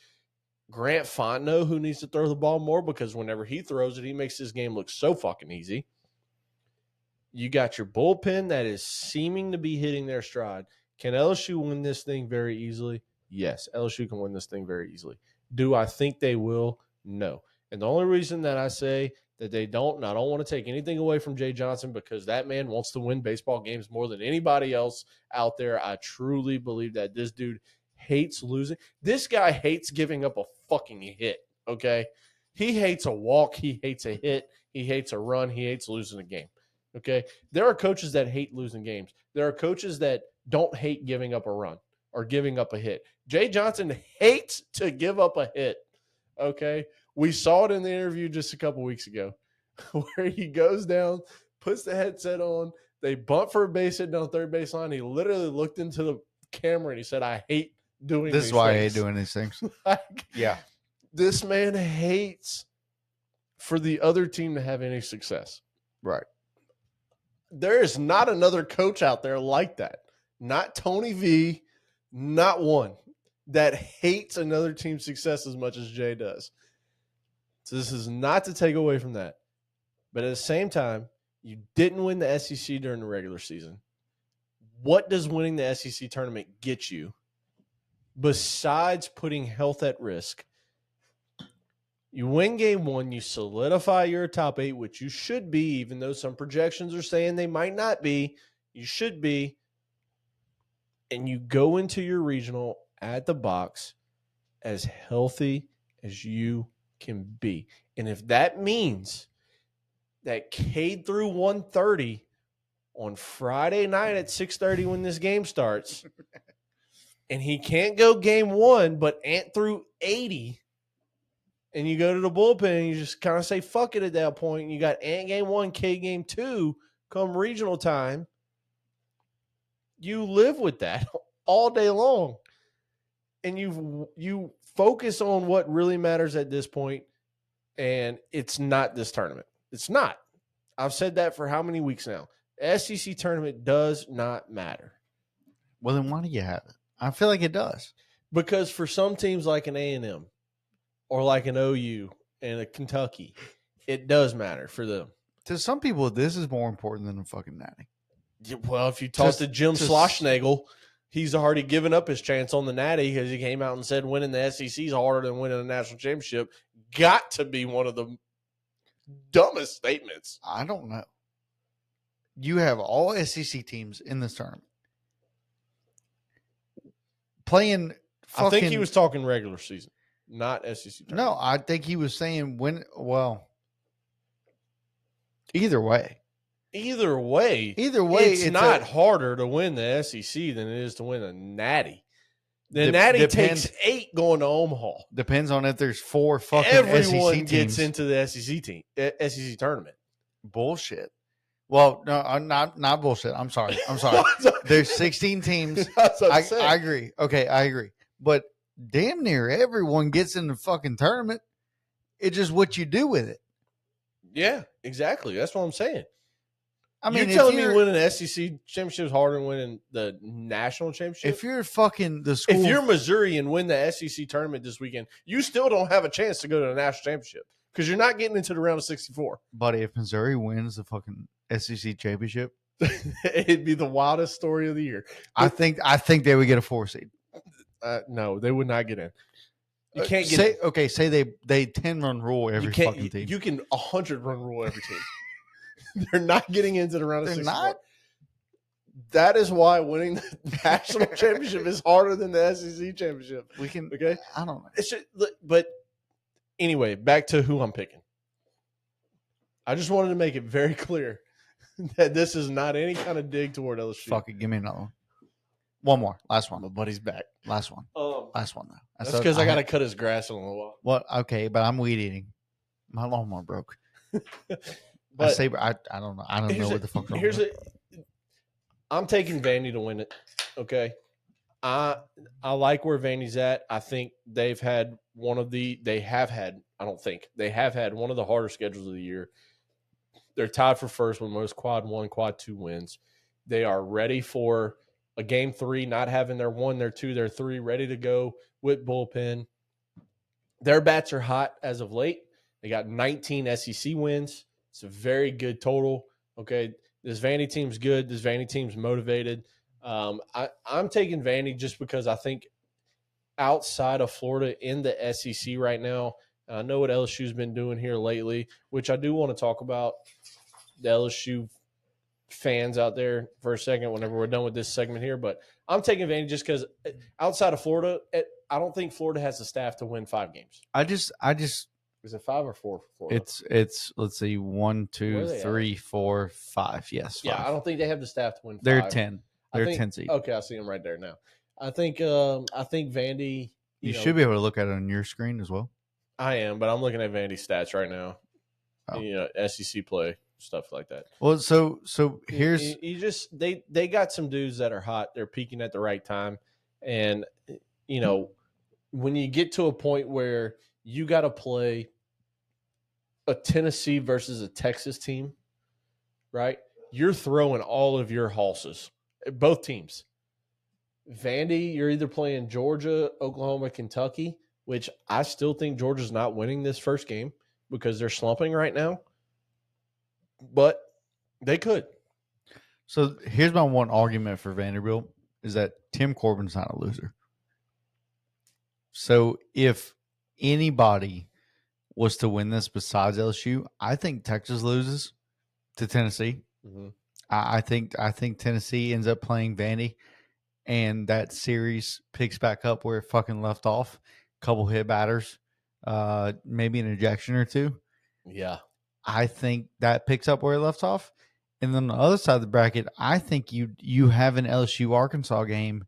Grant Fontenot, who needs to throw the ball more because whenever he throws it, he makes his game look so fucking easy. You got your bullpen that is seeming to be hitting their stride. Can LSU win this thing very easily? Yes, LSU can win this thing very easily. Do I think they will? No. And the only reason that I say that they don't, and I don't want to take anything away from Jay Johnson because that man wants to win baseball games more than anybody else out there. I truly believe that this dude hates losing. This guy hates giving up a fucking hit, okay? He hates a walk. He hates a hit. He hates a run. He hates losing a game. Okay. There are coaches that hate losing games. There are coaches that don't hate giving up a run or giving up a hit. Jay Johnson hates to give up a hit. Okay. We saw it in the interview just a couple weeks ago where he goes down, puts the headset on. They bunt for a base hit down third baseline. He literally looked into the camera and he said, I hate doing This these is why things. I hate doing these things. Like, Yeah. this man hates for the other team to have any success. Right. There is not another coach out there like that. Not Tony V, not one that hates another team's success as much as Jay does. So this is not to take away from that. But at the same time, you didn't win the SEC during the regular season. What does winning the SEC tournament get you besides putting health at risk? You win game 1, you solidify your top 8, which you should be, even though some projections are saying they might not be. You should be. And you go into your regional at the box as healthy as you can be. And if that means that Cade threw 130 on Friday night at 6:30 when this game starts, and he can't go game 1, but Ant threw 80, and you go to the bullpen and you just kind of say fuck it at that point, and you got Ant game 1, Cade game 2 come regional time, you live with that all day long. And you focus on what really matters at this point, and it's not this tournament. It's not. I've said that for how many weeks now? SEC tournament does not matter. Well, then why do you have it? I feel like it does. Because for some teams like an A&M or like an OU and a Kentucky, it does matter for them. To some people, this is more important than a fucking natty. Well, if you talk to Jim Schlossnagle, he's already given up his chance on the natty because he came out and said winning the SEC is harder than winning a national championship. Got to be one of the dumbest statements. I don't know. You have all SEC teams in this tournament playing. I think he was talking regular season, not SEC tournament. No, I think he was saying well, either way, it's not harder to win the SEC than it is to win a natty. The natty takes 8 going to Omaha. Depends on if there's 4 fucking Everyone SEC gets teams. into the SEC tournament. Bullshit. Well, no, not bullshit. I'm sorry. There's 16 teams. I agree. Okay, I agree. But damn near everyone gets in the fucking tournament. It's just what you do with it. Yeah, exactly. That's what I'm saying. I mean, you're telling me winning the SEC championship is harder than winning the national championship? If you're fucking the school, if you're Missouri and win the SEC tournament this weekend, you still don't have a chance to go to the national championship because you're not getting into the round of 64. Buddy, if Missouri wins the fucking SEC championship, it'd be the wildest story of the year. I think they would get a 4 seed. No, they would not get in. You can't get say they 10-run rule every fucking team. You can 100-run rule every team. They're not getting into the round of 64. Not? That is why winning the national championship is harder than the SEC championship. Okay? I don't know. But anyway, back to who I'm picking. I just wanted to make it very clear that this is not any kind of dig toward LSU. Fuck it, give me another one. One more, last one. My buddy's back. Last one. Last one though. That's because I got to cut his grass in a little while. Well, okay, but I'm weed eating. My lawnmower broke. But I don't know. I don't know what the fuck's wrong. With it. I'm taking Vandy to win it. Okay. I like where Vandy's at. I think they have had one of the harder schedules of the year. They're tied for first with most quad 1, quad 2 wins. They are ready for a game 3, not having their 1, their 2, their 3 ready to go with bullpen. Their bats are hot as of late. They got 19 SEC wins. It's a very good total. Okay. This Vandy team's good. This Vandy team's motivated. I'm taking Vandy just because I think outside of Florida in the SEC right now, I know what LSU's been doing here lately, which I do want to talk about the LSU fans out there for a second whenever we're done with this segment here. But I'm taking Vandy just because outside of Florida, I don't think Florida has the staff to win 5 games. I just is it 5 or 4 for Florida? It's let's see, 1, 2, 3, 4, 5. Yes, 5. Yeah, I don't think they have the staff to win 5. They're 10. They're 10 seed. Okay, I see them right there now. I think Vandy. You should be able to look at it on your screen as well. I am, but I'm looking at Vandy stats right now. Oh. SEC play, stuff like that. Well, so here's they got some dudes that are hot. They're peaking at the right time, and when you get to a point where you got to play a Tennessee versus a Texas team, right? You're throwing all of your horses, both teams. Vandy, you're either playing Georgia, Oklahoma, Kentucky, which I still think Georgia's not winning this first game because they're slumping right now. But they could. So here's my one argument for Vanderbilt is that Tim Corbin's not a loser. So if anybody was to win this besides LSU, I think Texas loses to Tennessee. Mm-hmm. I think Tennessee ends up playing Vandy, and that series picks back up where it fucking left off. Couple hit batters, maybe an ejection or 2. Yeah. I think that picks up where it left off. And then on the other side of the bracket, I think you have an LSU Arkansas game,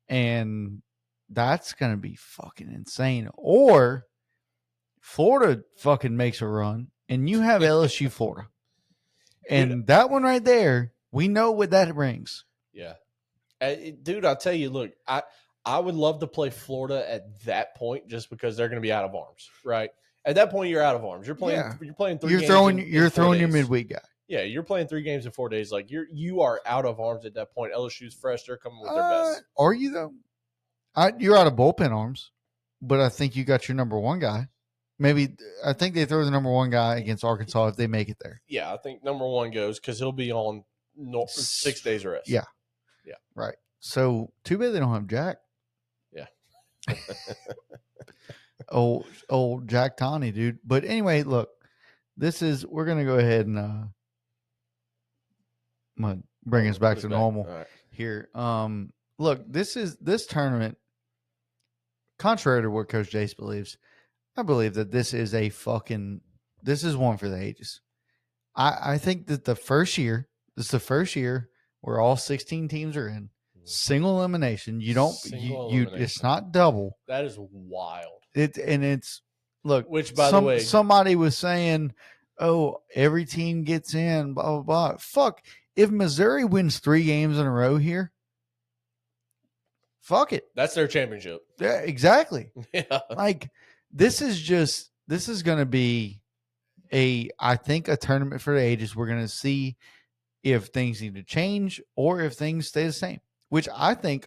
and that's going to be fucking insane. Or Florida fucking makes a run, and you have LSU Florida. And that one right there, we know what that brings. Yeah. Dude, I'll tell you, look, I would love to play Florida at that point just because they're going to be out of arms, right? At that point, you're out of arms. You're playing 3 games. You're throwing your midweek guy. Yeah, you're playing 3 games in 4 days. Like you are out of arms at that point. LSU's fresh. They're coming with their best. Are you though? You're out of bullpen arms, but I think you got your number 1 guy. Maybe I think they throw the number 1 guy against Arkansas if they make it there. Yeah, I think number 1 goes because he'll be on 6 days rest. Yeah. Right. So too bad they don't have Jack. Yeah. old Jack Tawny, dude. But anyway, look, we're gonna go ahead and bring us back to normal here. Look, this tournament, contrary to what Coach Jace believes, I believe that this is one for the ages. I think that this is the first year where all 16 teams are in. Single elimination. It's not double. That is wild. Which by the way, somebody was saying, "Oh, every team gets in." Blah blah blah. Fuck. If Missouri wins 3 games in a row here, fuck it. That's their championship. Yeah, exactly. Yeah. Like this is going to be I think a tournament for the ages. We're going to see if things need to change or if things stay the same. Which I think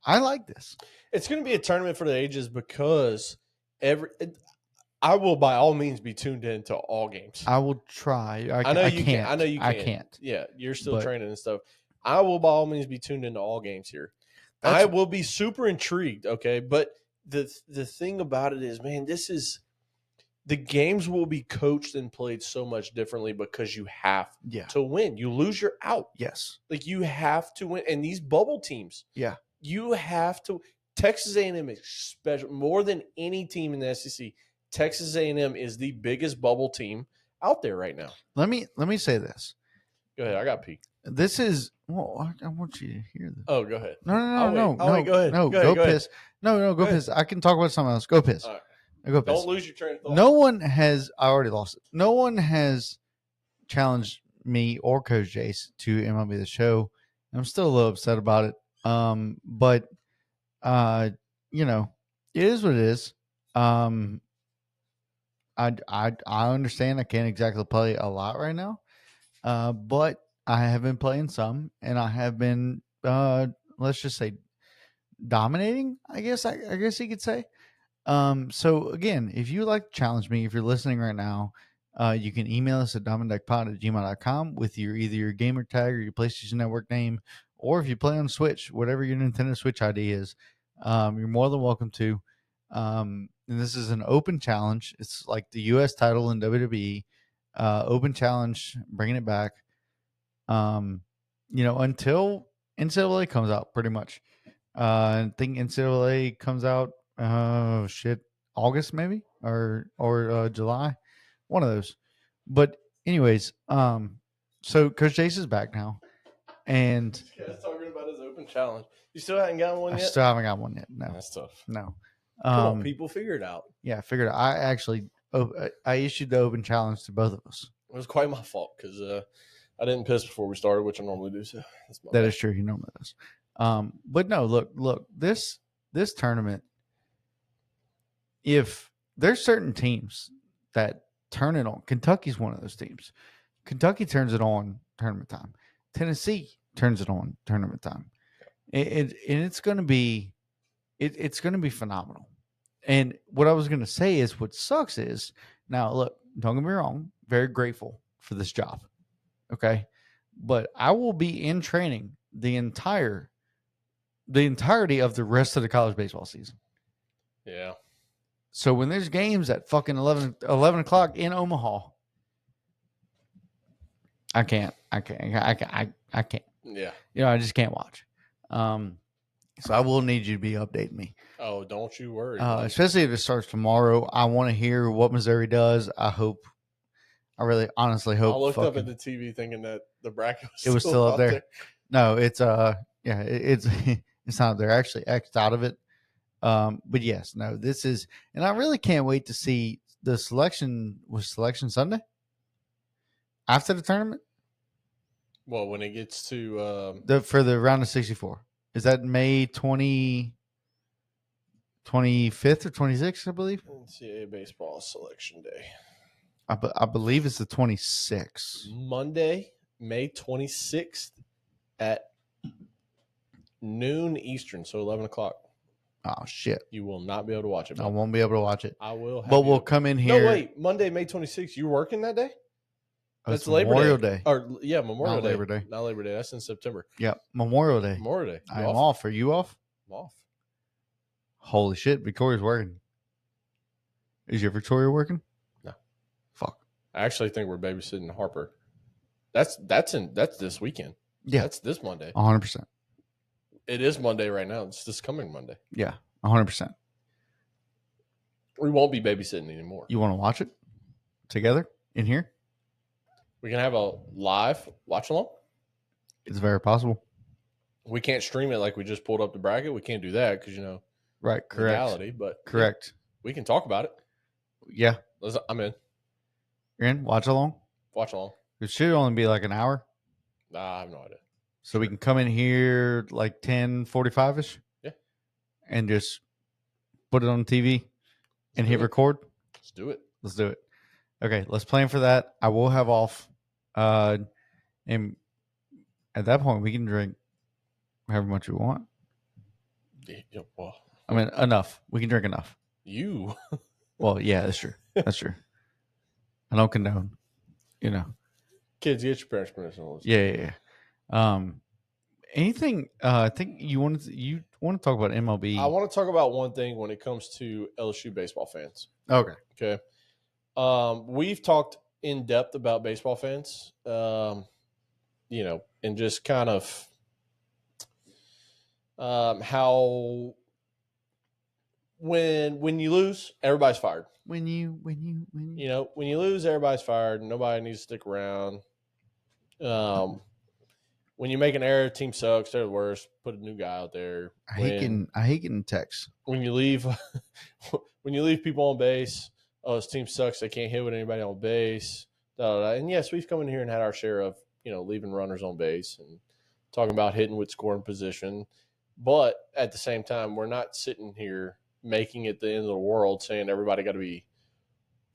I like this. It's going to be a tournament for the ages because I will by all means be tuned in to all games. I will try. I know you can't. I can't. Yeah, you're still training and stuff. I will by all means be tuned into all games here. I will be super intrigued, okay? But the thing about it is, man, the games will be coached and played so much differently because you have to win. You lose, you're out. Yes. Like you have to win. And these bubble teams, you have to. Texas A&M is special more than any team in the SEC. Texas A&M is the biggest bubble team out there right now. Let me say this. Go ahead. I got pee. This is well. I want you to hear this. Oh, go ahead. No, no, I'll no, wait. no, I'll wait. no, Go ahead. no. Go ahead. Go Go ahead. piss. No, no, go Go ahead. piss. I can talk about something else. Go piss. All right. Go piss. Don't lose your train of thought. No one has. I already lost it. No one has challenged me or Coach Jace to MLB the Show. I'm still a little upset about it. But you know, it is what it is. I understand I can't exactly play a lot right now. But I have been playing some, and I have been let's just say dominating. I guess you could say. So again, if you would like to challenge me, if you're listening right now, you can email us at diamonddeckpod@gmail.com with either your gamer tag or your PlayStation Network name, or if you play on Switch, whatever your Nintendo Switch ID is, you're more than welcome to. And this is an open challenge. It's like the U.S. title in WWE. Open challenge, bringing it back. Until NCAA comes out, pretty much. I think NCAA comes out. August maybe or July, one of those. But anyways, so Coach Jace is back now, and This guy's talking about his open challenge. You still haven't gotten one I yet? still haven't got one yet. No, That's tough. no. Come on, people, figure it out. Yeah, I figured I actually I issued the open challenge to both of us. It was quite my fault because I didn't piss before we started, which I normally do. So that's my That bad. is true. You know this. But no, look. This tournament, if there's certain teams that turn it on, Kentucky's one of those teams. Kentucky turns it on tournament time. Tennessee turns it on tournament time. And it's going to be it's going to be phenomenal. And what I was going to say is what sucks is now look, don't get me wrong, very grateful for this job. Okay? But I will be in training the entirety of the rest of the college baseball season. Yeah. So when there's games at fucking 11 o'clock in Omaha, I can't. Yeah. I just can't watch. So I will need you to be updating me. Oh, don't you worry. Especially if it starts tomorrow. I want to hear what Missouri does. I really honestly hope. I looked up at the TV thinking that the bracket was still up there. No, it's it's not. They're actually X'd out of it. But yes, no, this is, and I really can't wait to see the selection. Was selection Sunday after the tournament? Well, when it gets to For the round of 64, is that May 25th or 26th? I believe. NCAA baseball selection day, I believe it's the 26th. Monday, May 26th at noon Eastern, so 11 o'clock. Oh shit! You will not be able to watch it. I won't be able to watch it. I will. But we'll come in here. No, wait. Monday, May 26th. You working that day? That's Memorial Day. Or yeah, Memorial Not Day. Labor Day. Not Labor Day. That's in September. Yep, Memorial Day. Memorial Day. I'm off. Are you off? I'm off. Holy shit! Victoria's working. Is your Victoria working? No. Fuck. I actually think we're babysitting Harper. That's this weekend. Yeah. That's this Monday. 100%. It is Monday right now. It's this coming Monday. Yeah, 100%. We won't be babysitting anymore. You want to watch it together in here? We can have a live watch along. It's very possible. We can't stream it like we just pulled up the bracket. We can't do that because Right. Correct. legality. But Correct. yeah, we can talk about it. Yeah. I'm in. You're in? Watch along? Watch along. It should only be like an hour. Nah, I have no idea. So we can come in here like 10:45ish. Yeah. And just put it on TV and hit record. Let's do it. Let's do it. Okay, let's plan for that. I will have off. And at that point, we can drink however much we want. Yeah, well, I mean, enough. We can drink enough. you. Well, yeah, that's true. That's true. I don't condone. Kids, get your parents' permission. Yeah. Anything? I think you want to talk about MLB. I want to talk about one thing when it comes to LSU baseball fans. Okay. We've talked in depth about baseball fans, and just kind of how when you lose, everybody's fired. When you You know, when you lose, everybody's fired. Nobody needs to stick around. When you make an error, team sucks. They're the worst. Put a new guy out there. I hate getting texts. When you leave, when you leave people on base, oh, this team sucks. They can't hit with anybody on base. Da, da, da. And yes, we've come in here and had our share of leaving runners on base and talking about hitting with scoring position. But at the same time, we're not sitting here making it the end of the world saying everybody got to be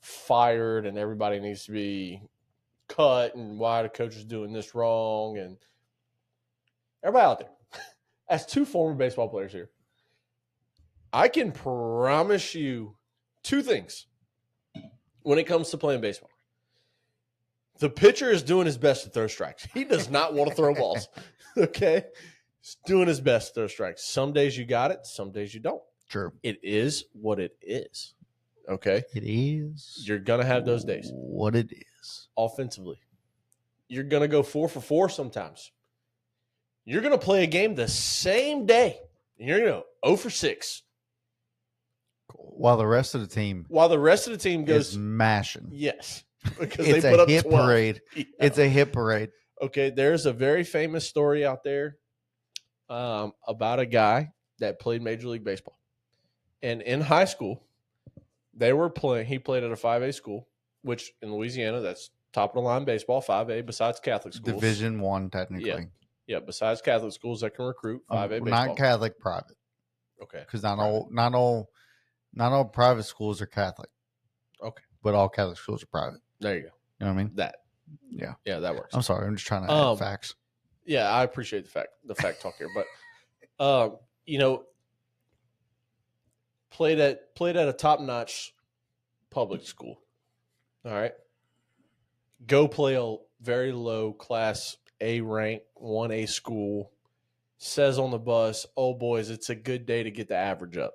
fired and everybody needs to be cut and why the coach is doing this wrong. And everybody out there, as two former baseball players here, I can promise you two things when it comes to playing baseball. The pitcher is doing his best to throw strikes. He does not want to throw balls. Okay? He's doing his best to throw strikes. Some days you got it, some days you don't. True. It is what it is. Okay? It is. You're going to have those days. What it is. Offensively. You're going to go 4 for 4 sometimes. You're going to play a game the same day, and you're going to go 0 for 6. While the rest of the team goes mashing. Yes. Because It's they put a up hit 12. parade. Yeah. It's a hit parade. Okay, there's a very famous story out there about a guy that played Major League Baseball. And in high school, he played at a 5A school, which in Louisiana, that's top of the line baseball, 5A, besides Catholic schools. Division I, technically. Yeah, besides Catholic schools that can recruit 5A baseball. Not Catholic private. Okay. Because not all private schools are Catholic. Okay. But all Catholic schools are private. There you go. You know what I mean? That. Yeah. Yeah, that works. I'm sorry. I'm just trying to add facts. Yeah, I appreciate the fact talk here. But, played at a top-notch public school. All right. Go play a very low class A rank 1A school. Says on the bus, oh, boys, it's a good day to get the average up.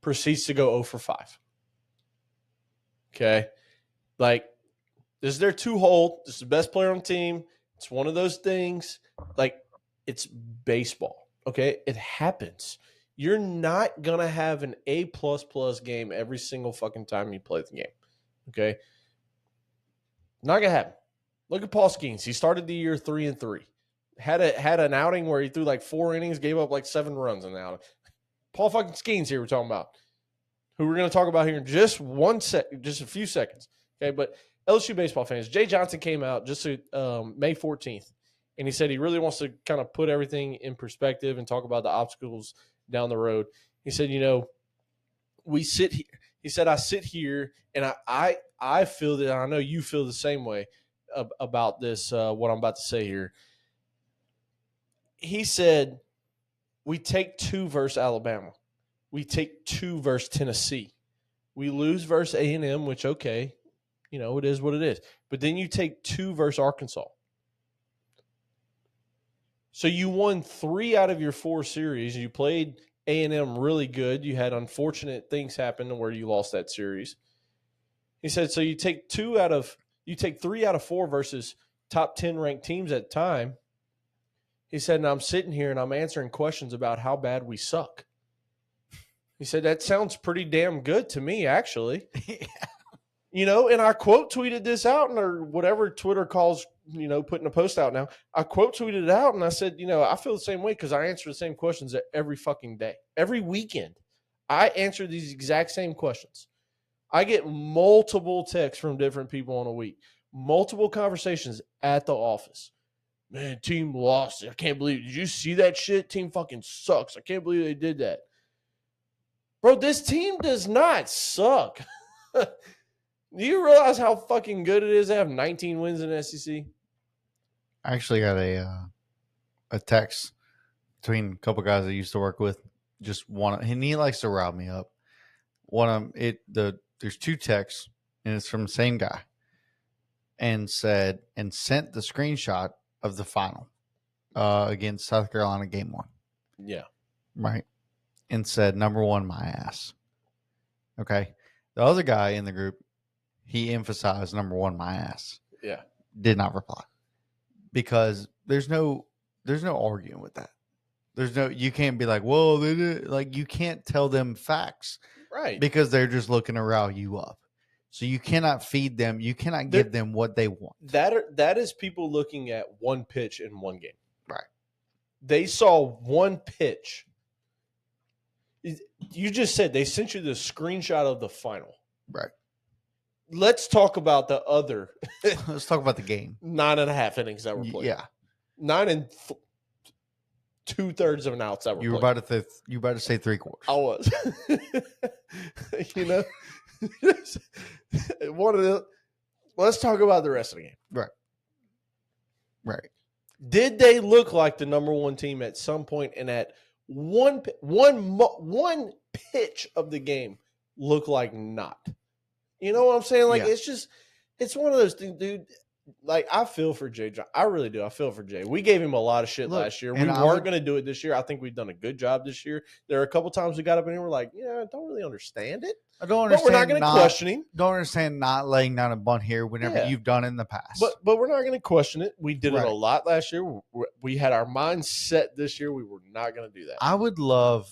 Proceeds to go 0 for 5. Okay. Like, this is their 2-hole. This is the best player on the team. It's one of those things. Like, it's baseball. Okay. It happens. You're not going to have an A++ game every single fucking time you play the game. Okay. Not going to happen. Look at Paul Skeens. He started the year 3-3. Had an outing where he threw like 4 innings, gave up like 7 runs in the outing. Paul fucking Skeens here we're talking about, who we're going to talk about here in just a few seconds. Okay, but LSU baseball fans, Jay Johnson came out just May 14th, and he said he really wants to kind of put everything in perspective and talk about the obstacles down the road. He said, we sit here. He said, I sit here, and I feel that, I know you feel the same way about this, what I'm about to say here. He said, we take 2 versus Alabama. We take 2 versus Tennessee. We lose versus A&M, which, okay, it is what it is. But then you take 2 versus Arkansas. So you won 3 out of your 4 series. You played A&M really good. You had unfortunate things happen where you lost that series. He said, so you take 3 out of 4 versus top 10 ranked teams at the time. He said, and I'm sitting here and I'm answering questions about how bad we suck. He said, that sounds pretty damn good to me, actually. Yeah. And I quote tweeted this out, or whatever Twitter calls, putting a post out now. I quote tweeted it out and I said, I feel the same way because I answer the same questions every fucking day. Every weekend, I answer these exact same questions. I get multiple texts from different people in a week, multiple conversations at the office. Man, team lost. I can't believe it. Did you see that shit? Team fucking sucks. I can't believe they did that. Bro, this team does not suck. Do you realize how fucking good it is to have 19 wins in the SEC? I actually got a text between a couple guys I used to work with. Just one, and he likes to rile me up. There's 2 texts, and it's from the same guy, and sent the screenshot of the final against South Carolina game 1. Yeah. Right. And said, number 1, my ass. Okay. The other guy in the group, he emphasized number 1, my ass. Yeah. Did not reply. Because there's no arguing with that. There's no, you can't be like, well, they did, like, you can't tell them facts Right. because they're just looking to rile you up. So you cannot feed them. You cannot They're- give them what they want. That is people looking at one pitch in one game. Right. They saw one pitch. You just said they sent you the screenshot of the final. Right. Let's talk about the other Let's talk about the game. 9.5 innings that were played. Yeah. 9 2/3 of an outs that were You were played. about to say 3/4. I was. One of the. Let's talk about the rest of the game. Right. Right. Did they look like the number one team at some point, and at one pitch of the game look like not? You know what I'm saying? Like, Yeah. it's one of those things, dude. Like, I feel for Jay. I really do. I feel for Jay. We gave him a lot of shit last year. We weren't going to do it this year. I think we've done a good job this year. There are a couple times we got up in here, we're like, I don't really understand it. I don't But understand. we're not going to question him. Don't understand not laying down a bunt here whenever you've done it in the past. But we're not going to question it. We did it a Right. lot last year. We had our minds set this year. We were not going to do that. I would love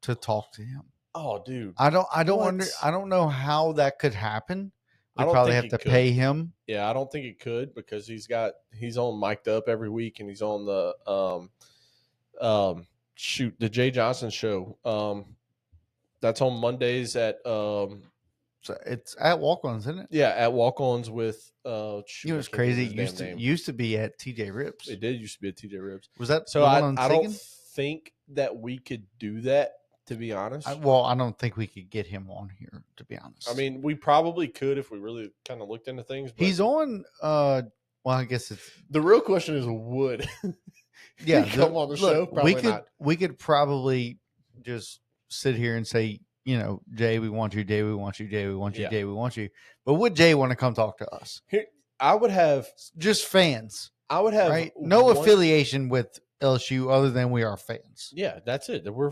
to talk to him. Oh, dude. I don't know how that could happen. We probably have to pay him. Yeah, I don't think it could because he's on mic'd up every week and he's on the the Jay Johnson show. That's on Mondays at So it's at Walk-Ons, isn't it? at Walk-Ons with You know, it's crazy. It used to be at TJ Ribs. It did used to be at TJ Ribs. Was that so? I don't think that we could do that. To be honest, I don't think we could get him on here. To be honest, I mean, we probably could if we really kind of looked into things. But he's on. Well, I guess it's the real question is would he come on the show? Probably not. We could probably just sit here and say, Jay, we want you. Jay, we want you. Jay, we want you. Yeah. Jay, we want you. But would Jay want to come talk to us? Here, I would have just fans. I would have right? No affiliation with LSU other than we are fans. Yeah, that's it. We're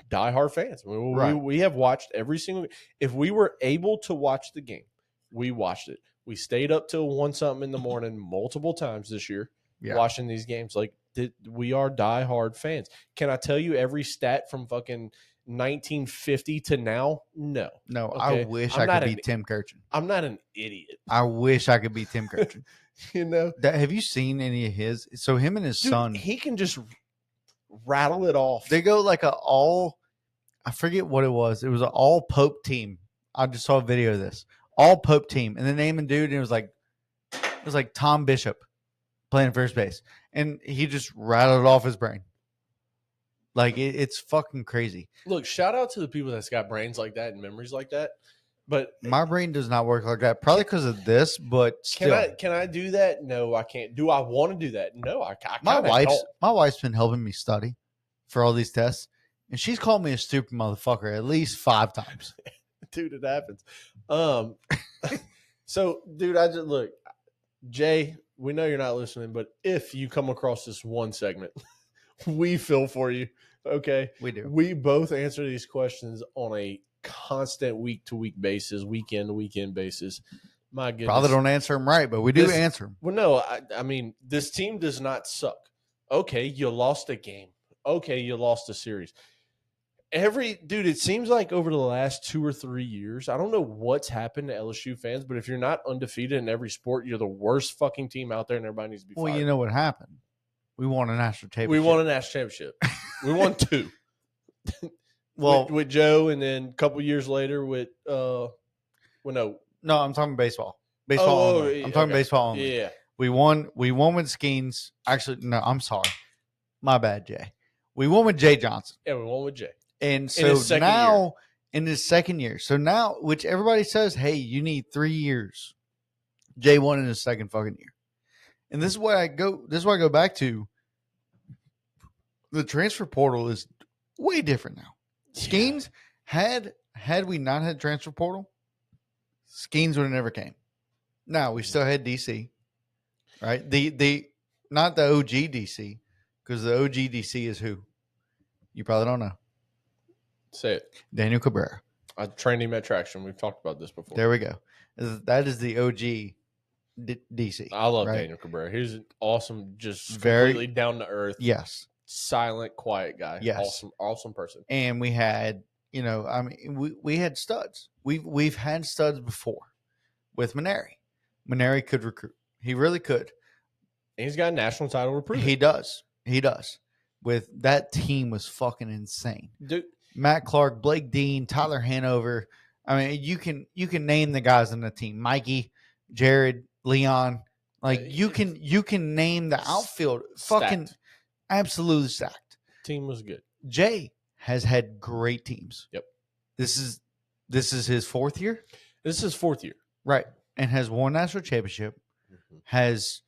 diehard fans. Right. We have watched every single. If we were able to watch the game, we watched it. We stayed up till 1-something in the morning multiple times this year watching these games. Like, we are diehard fans. Can I tell you every stat from fucking 1950 to now? No. Okay? I wish I could be Tim Kirchin. I'm not an idiot. I wish I could be Tim Kirchin. Have you seen any of his? So him and his son, he can just rattle it off. They go like I forget what it was. It was an all Pope team. I just saw a video of this all Pope team, and the name and dude, and it was like Tom Bishop playing first base, and he just rattled off his brain. Like it's fucking crazy. Look, shout out to the people that's got brains like that and memories like that. But my brain does not work like that. Probably because of this, but still. Can I do that? No, I can't. Do I want to do that? No, I my wife's been helping me study for all these tests, and she's called me a stupid motherfucker at least 5 times. Dude, it happens. So, dude, I just look, Jay. We know you're not listening, but if you come across this one segment, we feel for you. Okay, we do. We both answer these questions on a constant week-to-week basis, weekend-to-weekend basis. My goodness. Probably don't answer them right, but we do answer them. Well, no, I mean, this team does not suck. Okay, you lost a game. Okay, you lost a series. Dude, it seems like over the last 2 or 3 years, I don't know what's happened to LSU fans, but if you're not undefeated in every sport, you're the worst fucking team out there, and everybody needs to be fired. Well, you know what happened? We won a national championship. We won a national championship. We won 2. Well, with Joe, and then a couple years later with no, I'm talking baseball. Baseball only. I'm talking baseball only. Yeah, we won with Skeens. Actually, no, I'm sorry, my bad, Jay. We won with Jay Johnson. Yeah, we won with Jay, and so now in his second year. So now, which everybody says, hey, you need 3 years. Jay won in his second fucking year, and this is why I go. This is why I go back to the transfer portal is way different now. Skeens had we not had transfer portal, Skeens would have never came. Now we still had DC, right? The not the OG DC, because the OG DC is who? You probably don't know. Say it. Daniel Cabrera. I trained him at Traction. We've talked about this before. There we go. That is the OG DC. I love Daniel Cabrera. He's awesome, just completely down to earth. Yes. silent, quiet guy. Yes. Awesome person. And we had, we had studs. We've had studs before with Maneri. Maneri could recruit. He really could. And he's got a national title to prove He it. does. He does. With that team was fucking insane. Dude, Matt Clark, Blake Dean, Tyler Hanover. I mean, you can name the guys in the team. Mikey, Jared, Leon. Like you can name the outfield. Fucking stacked. absolutely stacked. Team was good. Jay has had great teams. Yep. This is his 4th year. This is his 4th year. Right. And has won national championship. Mm-hmm. Has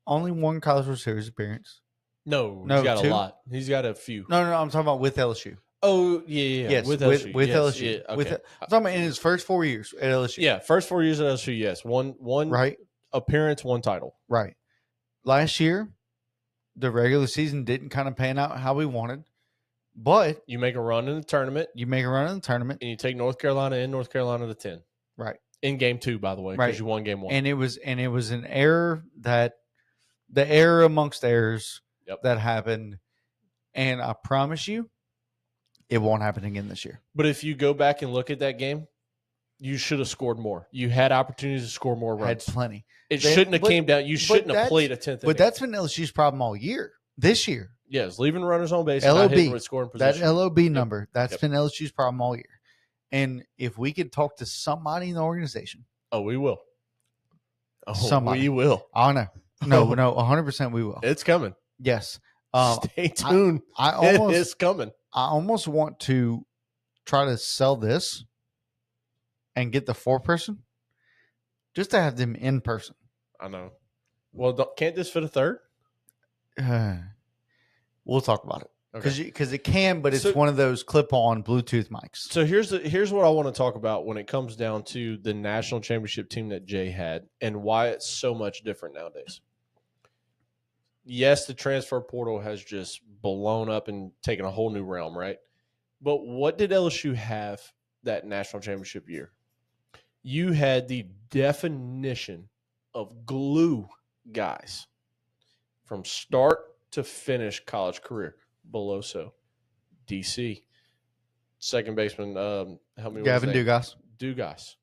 only one College World Series appearance. No, he's got 2? a lot. He's got a few. No. I'm talking about with LSU. Oh, yeah. Yes, with LSU. With yes, LSU. Yeah, okay. I'm talking about in his first 4 years at LSU. Yeah, first 4 years at LSU, yes. One Right. appearance, one title. Right. Last year, the regular season didn't kind of pan out how we wanted, but You make a run in the tournament, you make a run in the tournament. and you take North Carolina to 10. Right. In game 2, by the way, because Right. you won game 1. And it was an error the error amongst errors Yep. that happened. And I promise you, it won't happen again this year. But if you go back and look at that game, you should have scored more. You had opportunities to score more runs. Had plenty. It shouldn't have came down. You shouldn't have played a 10th. But that's been LSU's problem all year. This year. Yes, leaving runners on base, and not hitting with scoring position. That LOB number, that's been LSU's problem all year. And if we could talk to somebody in the organization. Oh, we will. Oh, somebody. We will. Oh, no. No, 100% we will. It's coming. Yes. Stay tuned. It is coming. I almost want to try to sell this and get the 4-person just to have them in person. I know. Well, can't this fit a third? We'll talk about it Okay. because it can, but it's one of those clip-on Bluetooth mics. So here's what I want to talk about when it comes down to the national championship team that Jay had and why it's so much different nowadays. Yes, the transfer portal has just blown up and taken a whole new realm, right? But what did LSU have that national championship year? You had the definition of glue guys from start to finish college career. Beloso, DC, second baseman, help me. Gavin Dugas.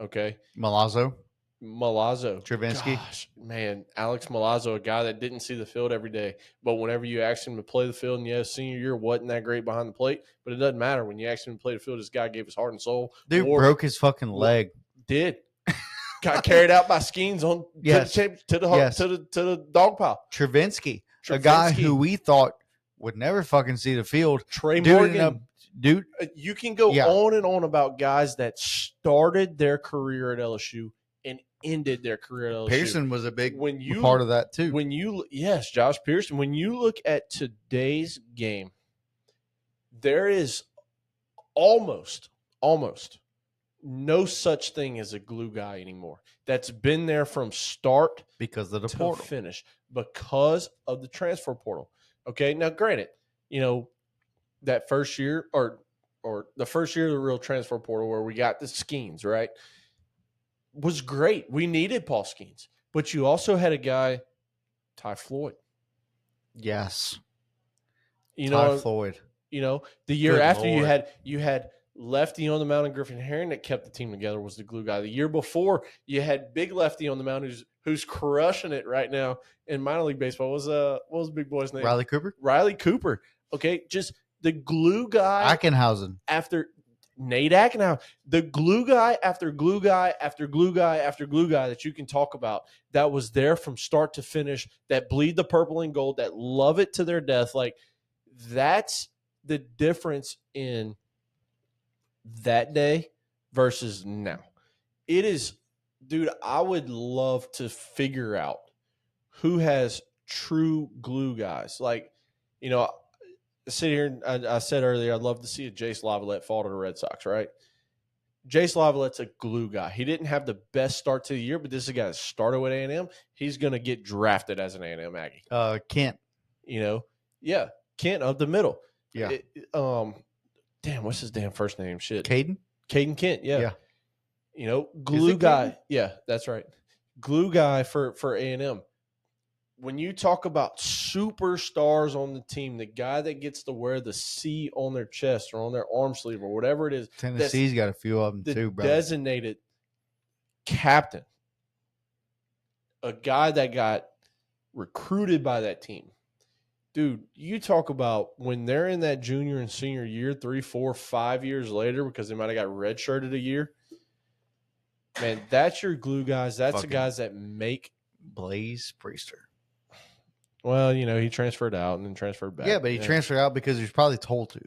Okay. Milazzo. Travinsky. Gosh, man, Alex Milazzo, a guy that didn't see the field every day, but whenever you asked him to play the field, and yes, senior year wasn't that great behind the plate, but it doesn't matter. When you asked him to play the field, this guy gave his heart and soul. Dude broke his fucking leg. Did. Got carried out by Skeens on to the dog pile. Travinsky, a guy who we thought would never fucking see the field. Trey Morgan. Dude. You can go on and on about guys that started their career at LSU and ended their career at LSU. Pearson was a big part of that too. Yes, Josh Pearson. When you look at today's game, there is almost no such thing as a glue guy anymore. That's been there from start because of the to portal finish because of the transfer portal. Okay, now granted, that first year or the first year of the real transfer portal where we got the Skeens, right, was great. We needed Paul Skeens, but you also had a guy, Ty Floyd. Yes, Ty Floyd. The year after you had lefty on the mound and Griffin Herring that kept the team together was the glue guy. The year before you had big lefty on the mound who's crushing it right now in minor league baseball. What was the big boy's name? Riley Cooper. Okay, just the glue guy. Ackenhausen. After Nate Ackenhausen. The glue guy after glue guy after glue guy after glue guy that you can talk about that was there from start to finish, that bleed the purple and gold, that love it to their death. Like, that's the difference in that day versus now. It is, dude, I would love to figure out who has true glue guys. Like, I sit here and I said earlier, I'd love to see a Jace Lavalette fall to the Red Sox, right? Jace Lavallette's a glue guy. He didn't have the best start to the year, but this is a guy that started with A&M. He's going to get drafted as an A&M Aggie. Kent. Yeah, Kent of the middle. Yeah. Damn, what's his damn first name? Shit. Caden Kent, yeah. Glue guy. Caden? Yeah, that's right. Glue guy for A&M. when you talk about superstars on the team, the guy that gets to wear the C on their chest or on their arm sleeve or whatever it is, Tennessee's got a few of them the too, bro. designated captain, a guy that got recruited by that team. Dude, you talk about when they're in that junior and senior year, 3, 4, 5 years later, because they might have got redshirted a year. Man, that's your glue guys. That's the guys that make Blaze Priester. Well, he transferred out and then transferred back. Yeah, but he transferred out because he was probably told to.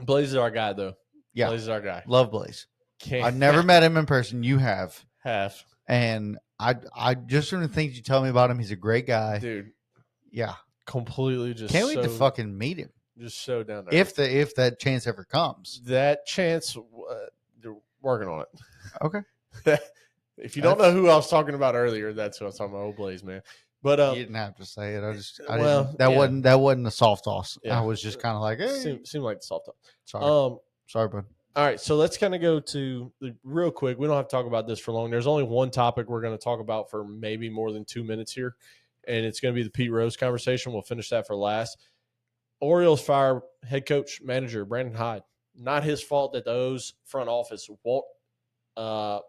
Blaze is our guy, though. Yeah. Blaze is our guy. Love Blaze. I've never met him in person. You have. Have. And I just from the things you tell me about him, he's a great guy. Dude. Yeah. Completely just can't wait to fucking meet him. Just so down there. If that chance ever comes. That chance, they're working on it. Okay. If you don't know who I was talking about earlier, that's who I was talking about. Old Blaze, man. But you didn't have to say it. That wasn't a soft toss. Yeah. I was just kind of like, hey, seemed like the soft toss. Sorry, bud. All right, so let's kind of go to real quick. We don't have to talk about this for long. There's only one topic we're going to talk about for maybe more than 2 minutes here, and it's going to be the Pete Rose conversation. We'll finish that for last. Orioles fire head coach, manager Brandon Hyde. Not his fault that the O's front office won't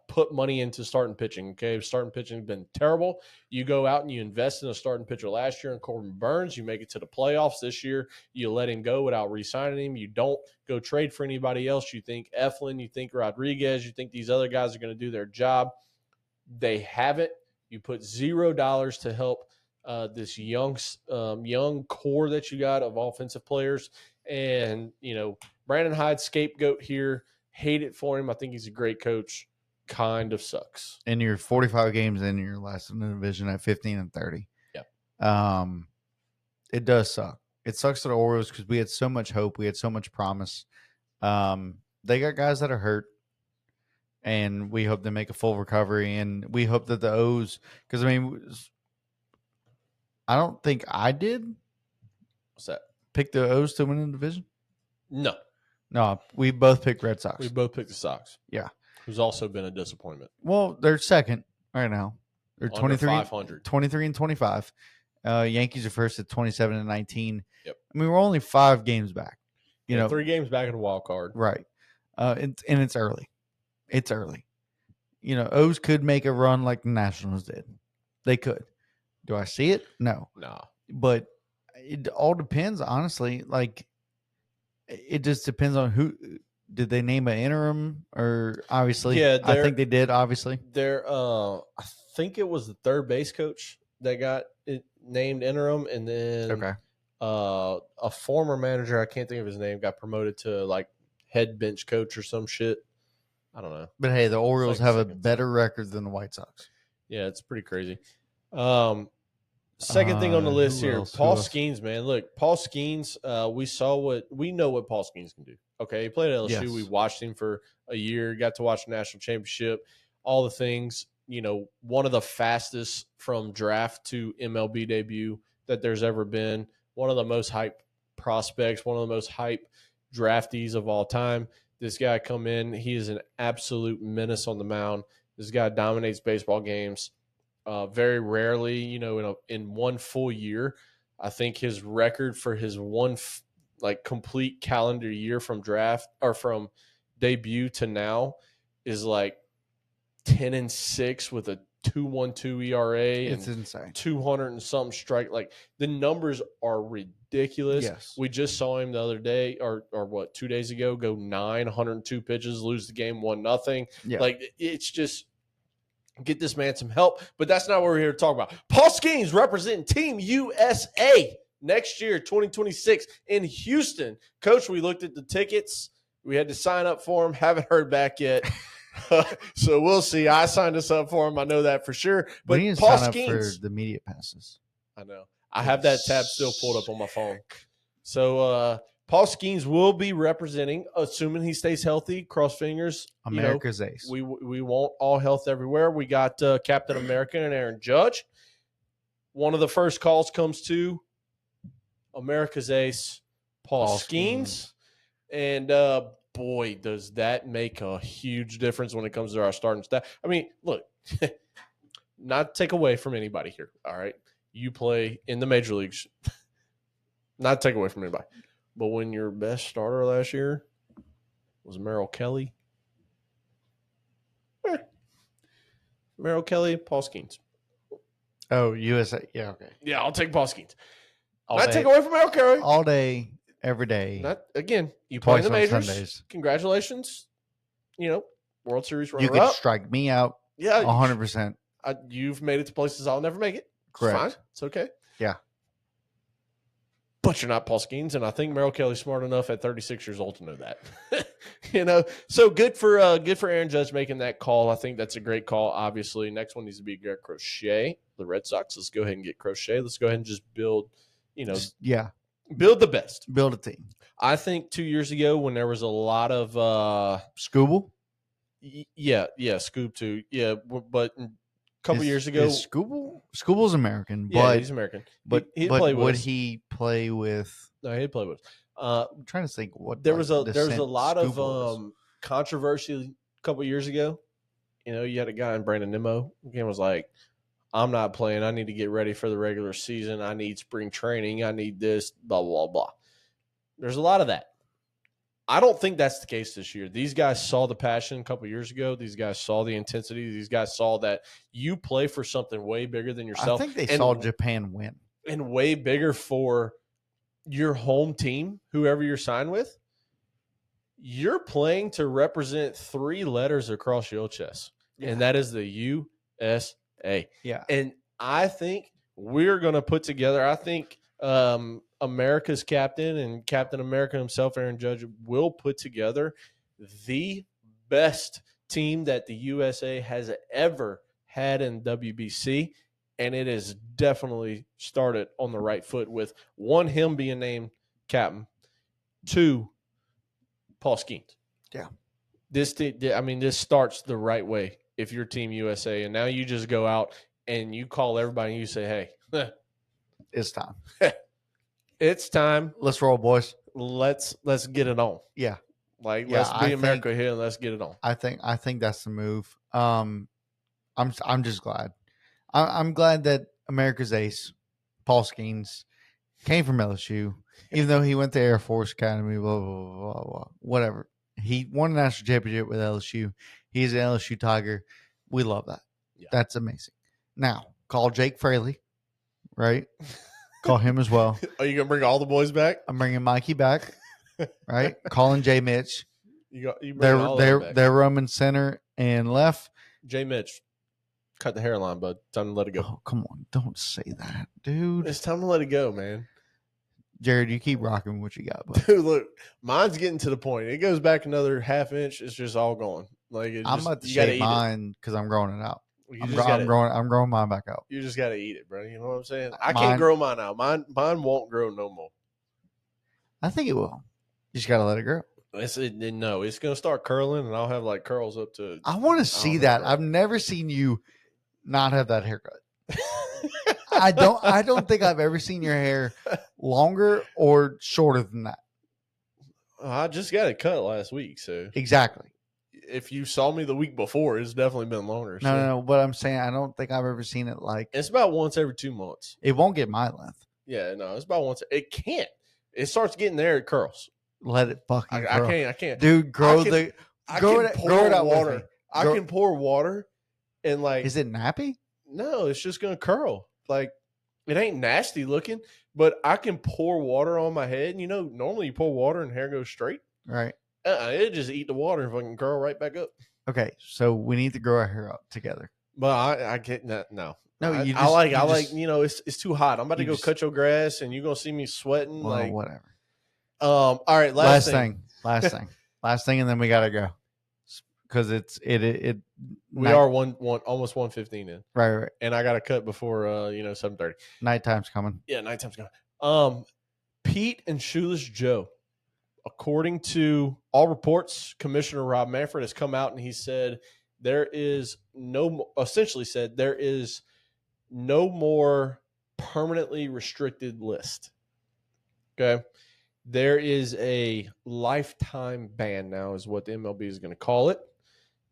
put money into starting pitching. Okay, starting pitching has been terrible. You go out and you invest in a starting pitcher last year in Corbin Burns. You make it to the playoffs this year. You let him go without re-signing him. You don't go trade for anybody else. You think Eflin, you think Rodriguez, you think these other guys are going to do their job. They haven't. You put $0 to help this young core that you got of offensive players. And, Brandon Hyde, scapegoat here. Hate it for him. I think he's a great coach. Kind of sucks. And you're 45 games in your last in the division at 15-30. Yeah. It does suck. It sucks to the Orioles because we had so much hope. We had so much promise. They got guys that are hurt. And we hope they make a full recovery. And we hope that the O's, because I don't think I did. What's that? Pick the O's to win the division? No, we both picked Red Sox. We both picked the Sox. Yeah. Who's also been a disappointment. Well, they're second right now. They're 23 and 25. Yankees are first at 27-19. Yep. We're only 5 games back. 3 games back in the wild card. Right. And it's early. It's early. O's could make a run like the Nationals did. They could. Do I see it? No. Nah. But it all depends, honestly. Like, it just depends on who. Did they name an interim or obviously? Yeah, I think they did. Obviously, I think it was the third base coach that got it named interim, and then a former manager, I can't think of his name, got promoted to like head bench coach or some shit. I don't know. But hey, the Orioles have a better record than the White Sox. Yeah, it's pretty crazy. Second thing on the list here, Paul Skeens, man. Look, Paul Skeens, we know what Paul Skeens can do. Okay, he played at LSU. Yes. We watched him for a year, got to watch the national championship, all the things. One of the fastest from draft to MLB debut that there's ever been. One of the most hyped prospects, one of the most hyped draftees of all time. This guy come in, he is an absolute menace on the mound. This guy dominates baseball games. Very rarely, in one full year. I think his record for his one complete calendar year from draft or from debut to now is like 10-6 with a 2.12 ERA. It's insane. 200 and something strike. Like, the numbers are ridiculous. Yes. We just saw him the other day, or 2 days ago, go 102 pitches, lose the game 1-0. Yeah. Like, it's just. Get this man some help, but that's not what we're here to talk about. Paul Skeens representing Team USA next year, 2026 in Houston. Coach, we looked at the tickets. We had to sign up for him. Haven't heard back yet. So we'll see. I signed us up for him. I know that for sure. But we need to Paul sign Skeens, up for the immediate passes. I know. I have that tab still pulled up on my phone. So Paul Skeens will be representing, assuming he stays healthy, cross fingers. America's ace. We want all health everywhere. We got Captain America and Aaron Judge. One of the first calls comes to America's ace, Paul Skeens. And boy, does that make a huge difference when it comes to our starting staff. I mean, look, not to take away from anybody here, all right? you play in the major leagues. Not to take away from anybody, but when your best starter last year was Merrill Kelly, Merrill Kelly, Paul Skeens. Oh, USA. Yeah, okay. Yeah, I'll take Paul Skeens. All Not day, take away from Merrill Kelly. all day, every day, Not again. You play in twice the on majors. Sundays. Congratulations. World Series You runner could up. strike me out Yeah, 100%. you've made it to places I'll never make it. It's Correct. fine. It's okay. Yeah. But you're not Paul Skeens, and I think Merrill Kelly's smart enough at 36 years old to know that. So good for Aaron Judge making that call. I think that's a great call. Obviously, next one needs to be Garrett Crochet, the Red Sox. Let's go ahead and get Crochet. Let's go ahead and just build, Yeah. build the best. Build a team. I think 2 years ago when there was a lot of Scooble? Scoob too. Yeah, but a couple years ago, is Scooble's American, yeah, but he's American. But he'd but play with would us. he play with? No, he'd play with us. I'm trying to think what There was a descent lot Scooble is. of controversy a couple years ago. You had a guy in Brandon Nimmo. Again, was like, I'm not playing. I need to get ready for the regular season. I need spring training. I need this, blah, blah, blah. There's a lot of that. I don't think that's the case this year. These guys saw the passion a couple years ago. These guys saw the intensity. These guys saw that you play for something way bigger than yourself. I think they saw Japan win. And way bigger for your home team, whoever you're signed with. You're playing to represent 3 letters across your chest, and that is the USA. Yeah. And I think we're going to put together, I think America's captain and Captain America himself, Aaron Judge, will put together the best team that the USA has ever had in WBC. And it has definitely started on the right foot with 1, him being named captain, 2, Paul Skeens. Yeah. This starts the right way if you're Team USA. And now you just go out and you call everybody and you say, hey, it's time. It's time. Let's roll, boys. Let's get it on. Yeah. Let's be America here and let's get it on. I think that's the move. I'm just glad. I'm glad that America's ace, Paul Skeens, came from LSU, even though he went to Air Force Academy, blah, blah, blah, blah, blah, whatever. He won a national championship with LSU. He's an LSU Tiger. We love that. Yeah. That's amazing. Now, call Jake Fraley, right? Call him as well. Are you going to bring all the boys back? I'm bringing Mikey back, right? Calling Jay Mitch. You bring all them back. They're roaming center and left. Jay Mitch. Cut the hairline, bud. Time to let it go. Oh, come on. Don't say that, dude. It's time to let it go, man. Jared, you keep rocking what you got, bud. Dude, look, mine's getting to the point. It goes back another half inch. It's just all gone. I'm about to shave mine because I'm growing it out. I'm growing mine back out. You just got to eat it, bro. You know what I'm saying? I can't grow mine out. Mine won't grow no more. I think it will. You just got to let it grow. It's going to start curling, and I'll have like curls up to. I want to see that. I've never seen you not have that haircut. I don't think I've ever seen your hair longer or shorter than that. I just got it cut last week, so exactly. If you saw me the week before, it's definitely been longer. No. But I'm saying I don't think I've ever seen it like. It's about once every 2 months. It won't get my length. Yeah, no, it's about once. It can't. It starts getting there. It curls. Let it fucking. I can't. Dude, grow it out water. I can pour water, and like. Is it nappy? No, it's just gonna curl. Like it ain't nasty looking, but I can pour water on my head. And normally you pour water and hair goes straight. Right. It just eat the water and fucking curl right back up. Okay, so we need to grow our hair out together. But I get that. No, I like. It's too hot. I'm about to go cut your grass, and you're gonna see me sweating. Well, like whatever. All right. Last thing, and then we gotta go because we are almost 1:15 in. Right. And I got to cut before 7:30. Nighttime's coming. Yeah, nighttime's coming. Pete and Shoeless Joe. According to all reports, Commissioner Rob Manfred has come out and he said there is no more permanently restricted list. Okay. There is a lifetime ban now is what the MLB is going to call it.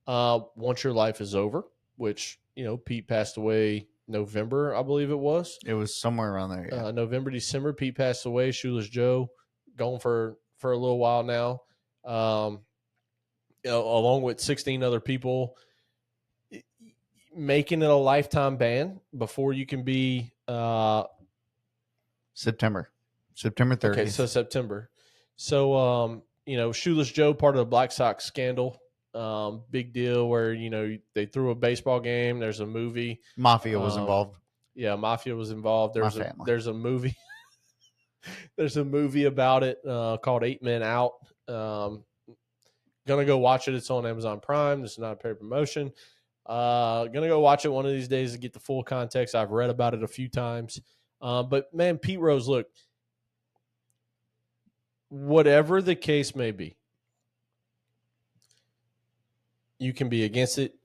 Once your life is over, which, Pete passed away November, I believe it was. It was somewhere around there. Yeah. November, December. Pete passed away. Shoeless Joe gone for a little while now. Along with 16 other people, making it a lifetime ban before you can be September 30th. Okay, so September. So Shoeless Joe, part of the Black Sox scandal. Big deal where they threw a baseball game. There's a movie. Mafia was involved. Yeah, Mafia was involved. There's a movie. There's a movie about it called 8 Men Out. Gonna go watch it. It's on Amazon Prime. This is not a paid promotion. Gonna go watch it one of these days to get the full context. I've read about it a few times. But man, Pete Rose, look, whatever the case may be, you can be against it.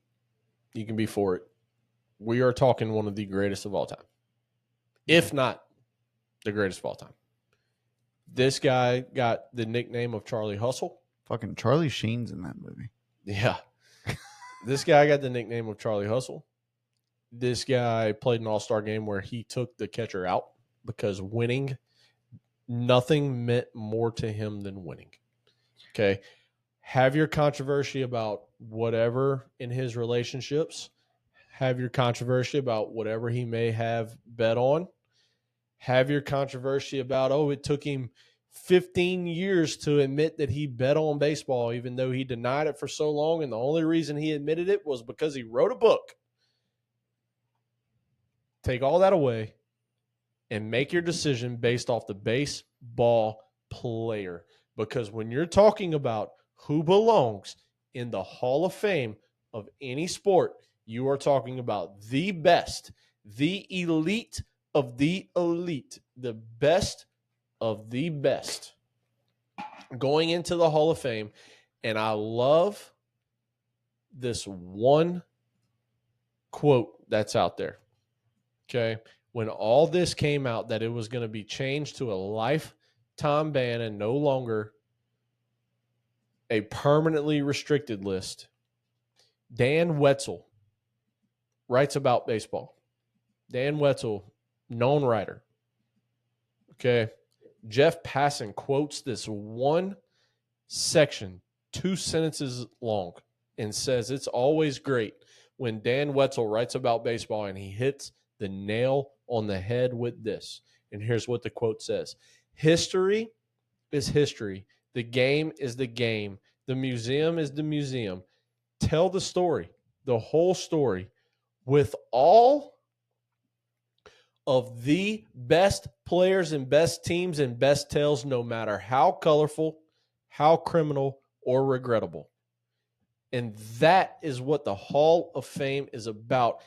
You can be for it. We are talking one of the greatest of all time, if not the greatest of all time. This guy got the nickname of Charlie Hustle. Fucking Charlie Sheen's in that movie. Yeah. This guy got the nickname of Charlie Hustle. This guy played an all-star game where he took the catcher out because winning, nothing meant more to him than winning. Okay. Have your controversy about whatever in his relationships. Have your controversy about whatever he may have bet on. Have your controversy about, it took him 15 years to admit that he bet on baseball, even though he denied it for so long. And the only reason he admitted it was because he wrote a book. Take all that away and make your decision based off the baseball player. Because when you're talking about who belongs in the Hall of Fame of any sport, you are talking about the best, the elite of the elite, the best of the best going into the Hall of Fame. And I love this one quote that's out there. Okay. When all this came out that it was going to be changed to a lifetime ban and no longer a permanently restricted list, Dan Wetzel writes about baseball. Dan Wetzel, known writer. Okay. Jeff Passan quotes this one section, 2 sentences long, and says it's always great when Dan Wetzel writes about baseball and he hits the nail on the head with this. And here's what the quote says. History is history. The game is the game. The museum is the museum. Tell the story, the whole story, with all of the best players and best teams and best tales, no matter how colorful, how criminal, or regrettable. And that is what the Hall of Fame is about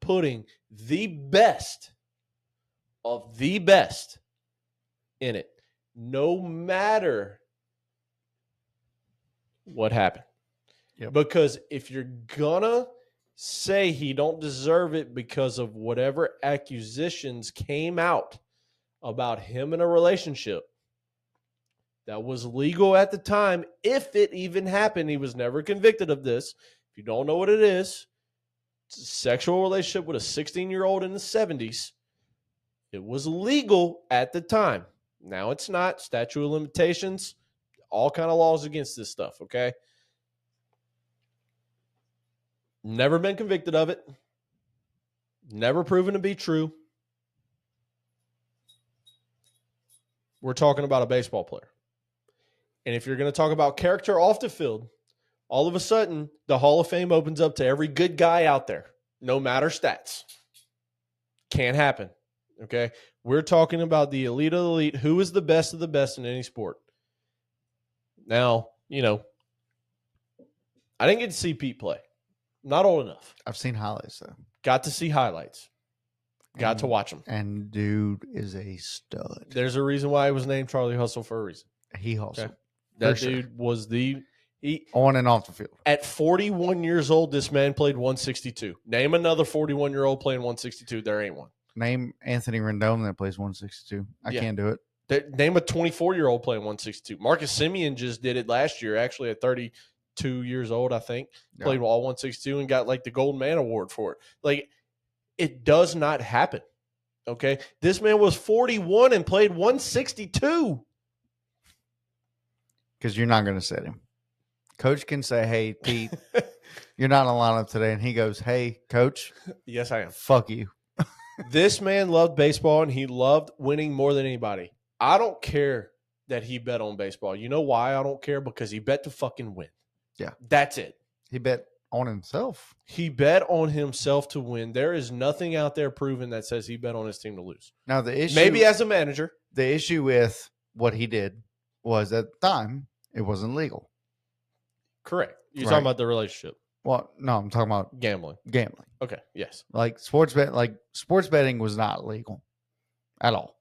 putting the best of the best in it, no matter what happened. Yep. Because if you're gonna say he don't deserve it because of whatever accusations came out about him in a relationship that was legal at the time, if it even happened, he was never convicted of this. If you don't know what it is, it's a sexual relationship with a 16-year-old in the 70s. It was legal at the time. Now it's not. Statute of limitations, all kind of laws against this stuff, okay? Never been convicted of it. Never proven to be true. We're talking about a baseball player. And if you're going to talk about character off the field, all of a sudden, the Hall of Fame opens up to every good guy out there, no matter stats. Can't happen, okay? We're talking about the elite of the elite. Who is the best of the best in any sport? Now, I didn't get to see Pete play. Not old enough. I've seen highlights, though. Got to see highlights. Got to watch him. And dude is a stud. There's a reason why he was named Charlie Hustle for a reason. He hustled. Okay? That dude was on and off the field. At 41 years old, this man played 162. Name another 41-year-old playing 162. There ain't one. Name Anthony Rendon that plays 162. I can't do it. Name a 24-year-old playing 162. Marcus Semien just did it last year, actually at 32 years old, I think. Played all 162 and got like the Gold Man Award for it. Like, It does not happen. Okay. This man was 41 and played 162. Because you're not going to sit him. Coach can say, hey, Pete, you're not in the lineup today. And he goes, hey, coach. Yes, I am. Fuck you. This man loved baseball and he loved winning more than anybody. I don't care that he bet on baseball. You know why I don't care? Because he bet to fucking win. Yeah. That's it. He bet on himself. He bet on himself to win. There is nothing out there proven that says he bet on his team to lose. Now, the issue, maybe as a manager, the issue with what he did was at the time, it wasn't legal. correct. You're Right. talking about the relationship, Well, no, I'm talking about gambling. gambling. Okay, yes. Like sports betting was not legal at all.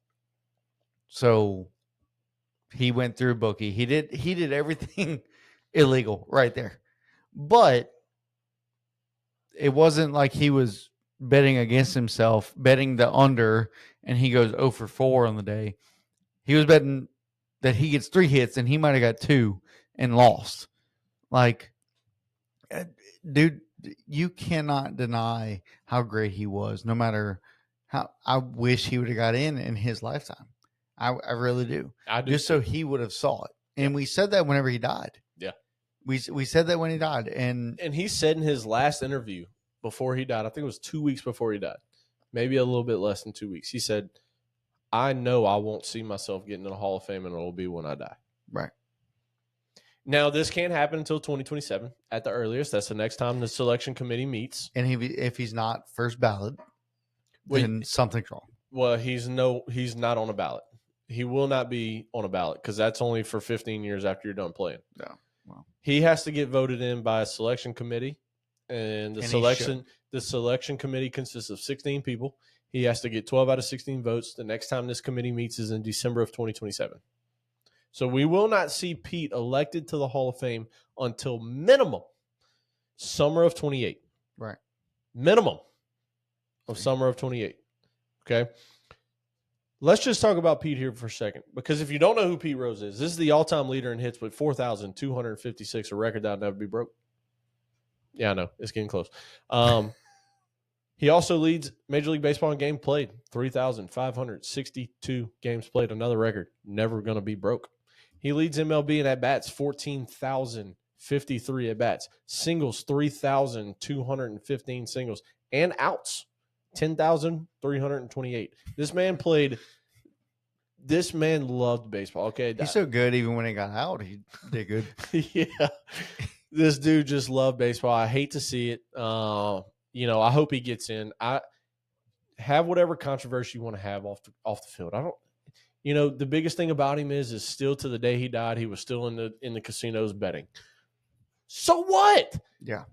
So he went through a bookie. He did everything illegal right there. But it wasn't like he was betting against himself, betting the under, and he goes 0 for 4 on the day. He was betting that he gets 3 hits and he might have got 2 and lost. Like, dude, you cannot deny how great he was, no matter how. I wish he would have got in his lifetime. I really do. I do. Just so he would have saw it. And we said that whenever he died. Yeah. We said that when he died. And he said in his last interview before he died, I think it was 2 weeks before he died, maybe a little bit less than 2 weeks. He said, I know I won't see myself getting in the Hall of Fame, and it'll be when I die. right. Now, this can't happen until 2027 at the earliest. That's the next time the selection committee meets. And if he's not first ballot, then something's wrong. Well, he's not on a ballot. He will not be on a ballot because that's only for 15 years after you're done playing. No. Well, He has to get voted in by a selection committee, and the selection committee consists of 16 people. He has to get 12 out of 16 votes. The next time this committee meets is in December of 2027. So we will not see Pete elected to the Hall of Fame until minimum summer of 28. right. Minimum of summer of 28. Okay. Let's just talk about Pete here for a second, because if you don't know who Pete Rose is, this is the all-time leader in hits with 4,256, a record that will never be broke. Yeah, I know. It's getting close. He also leads Major League Baseball in game played, 3,562 games played, another record, never going to be broke. He leads MLB in at-bats, 14,053 at-bats, singles, 3,215 singles, and outs, 10,328. This man loved baseball. Okay. He's so good. Even when he got out, he did good. Yeah. This dude just loved baseball. I hate to see it. I hope he gets in. I have whatever controversy you want to have off the field. I don't, the biggest thing about him is still to the day he died, he was still in the casinos betting. So what? Yeah.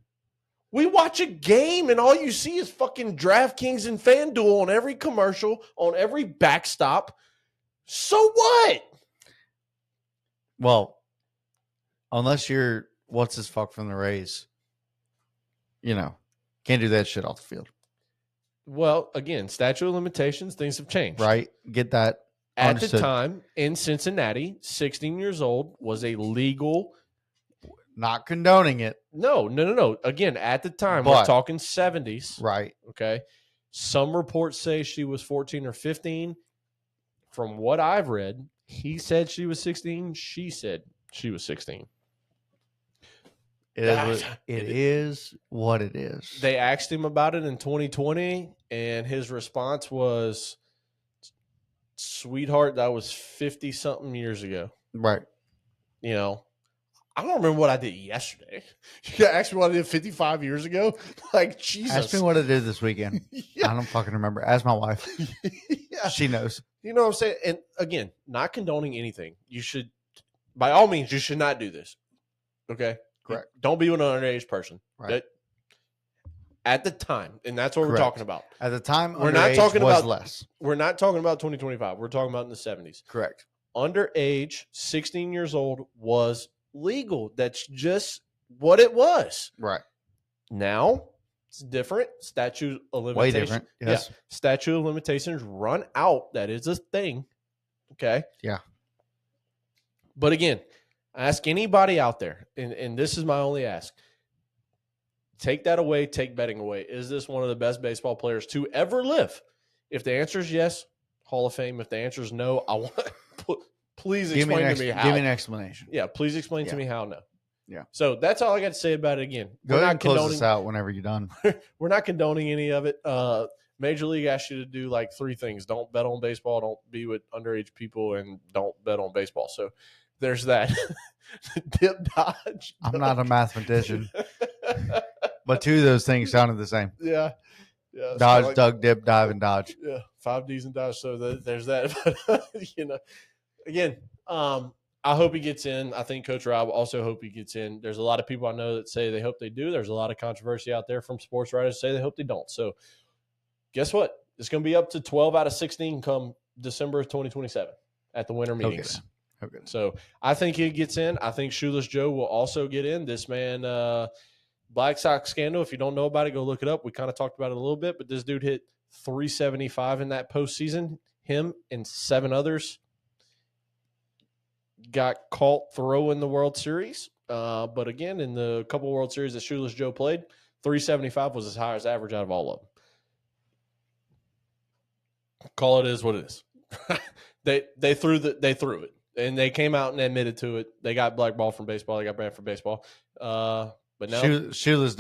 We watch a game and all you see is fucking DraftKings and FanDuel on every commercial, on every backstop. So what? Well, unless you're what's his fuck from the Rays, can't do that shit off the field. Well, again, statute of limitations, things have changed. Right? Get that. At Understood. the time in Cincinnati, 16 years old was a legal. Not condoning it. No. Again, at the time, we're talking 70s. Right. Okay. Some reports say she was 14 or 15. From what I've read, he said she was 16. She said she was 16. It is what it is. They asked him about it in 2020, and his response was, sweetheart, that was 50-something years ago. Right. I don't remember what I did yesterday. You asked me what I did 55 years ago? Like, Jesus. Ask me what I did this weekend. Yeah. I don't fucking remember. Ask my wife. Yeah. She knows. You know what I'm saying? And again, not condoning anything. You should, by all means, you should not do this. Okay? Correct. Don't be with an underage person. Right. At the time, and that's what we're talking about. At the time, we're not talking about less. We're not talking about 2025. We're talking about in the 70s. Correct. Underage, 16 years old was legal. That's just what it was. Right. Now it's different. Statute of limitations. Way different. Yes. Yeah. Statute of limitations run out. That is a thing. Okay. Yeah. But again, ask anybody out there, and this is my only ask. Take that away. Take betting away. Is this one of the best baseball players to ever live? If the answer is yes, Hall of Fame. If the answer is no, I want please explain to me how. Give me an explanation. Yeah, please explain to me how. No. Yeah. So that's all I got to say about it. Again, Go ahead and close this out whenever you're done. We're not condoning any of it. Major League asked you to do like 3 things: don't bet on baseball, don't be with underage people, and don't bet on baseball. So there's that. Dip, dodge. I'm not a mathematician, but 2 of those things sounded the same. Yeah. Dodge, like, dug, dip, dive, and dodge. Yeah, 5 Ds and dodge. So there's that. But, again, I hope he gets in. I think Coach Rob also hope he gets in. There's a lot of people I know that say they hope they do. There's a lot of controversy out there from sports writers say they hope they don't. So guess what? It's going to be up to 12 out of 16 come December of 2027 at the winter meetings. Okay. So I think he gets in. I think Shoeless Joe will also get in. This man, Black Sox scandal, if you don't know about it, go look it up. We kind of talked about it a little bit, but this dude hit 375 in that postseason. Him and 7 others got caught throwing the World Series. But again, in the couple World Series that Shoeless Joe played, 375 was his highest average out of all of them. Call it is what it is. They threw it, and they came out and admitted to it. They got blackballed from baseball. They got banned from baseball. But now Shoeless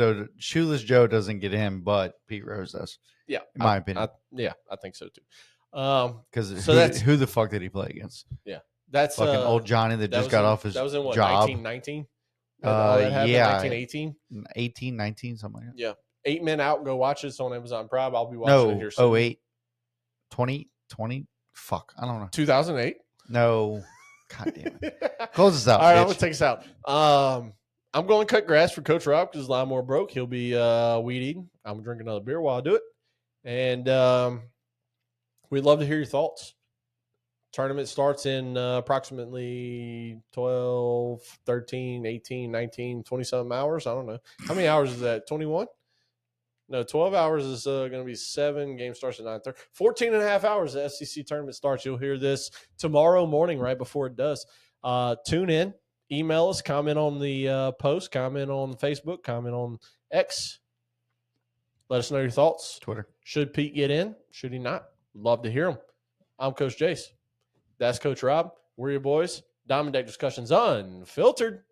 Joe doesn't get in, but Pete Rose does. Yeah, in my opinion. I think so too. Because who the fuck did he play against? Yeah, that's fucking old Johnny that just got off his job. That was in what, 1919? Yeah, 1918, 18, 19, something like that. Yeah, 8 Men Out. Go watch this on Amazon Prime. I'll be watching it here soon. 08, 20, fuck, I don't know. 2008. No, god damn it. Close this out. All right, bitch. I'm gonna take us out. I'm going to cut grass for Coach Rob because his lawnmower broke. He'll be weed eating. I'm gonna drink another beer while I do it, and we'd love to hear your thoughts. Tournament starts in approximately 12, 13, 18, 19, 20-something hours. I don't know. How many hours is that? 21? No, 12 hours is going to be 7. Game starts at 9:30. 14 and a half hours the SEC tournament starts. You'll hear this tomorrow morning right before it does. Tune in. Email us. Comment on the post. Comment on Facebook. Comment on X. Let us know your thoughts. Twitter. Should Pete get in? Should he not? Love to hear him. I'm Coach Jace. That's Coach Rob. We're your boys. Diamond Deck Discussions Unfiltered.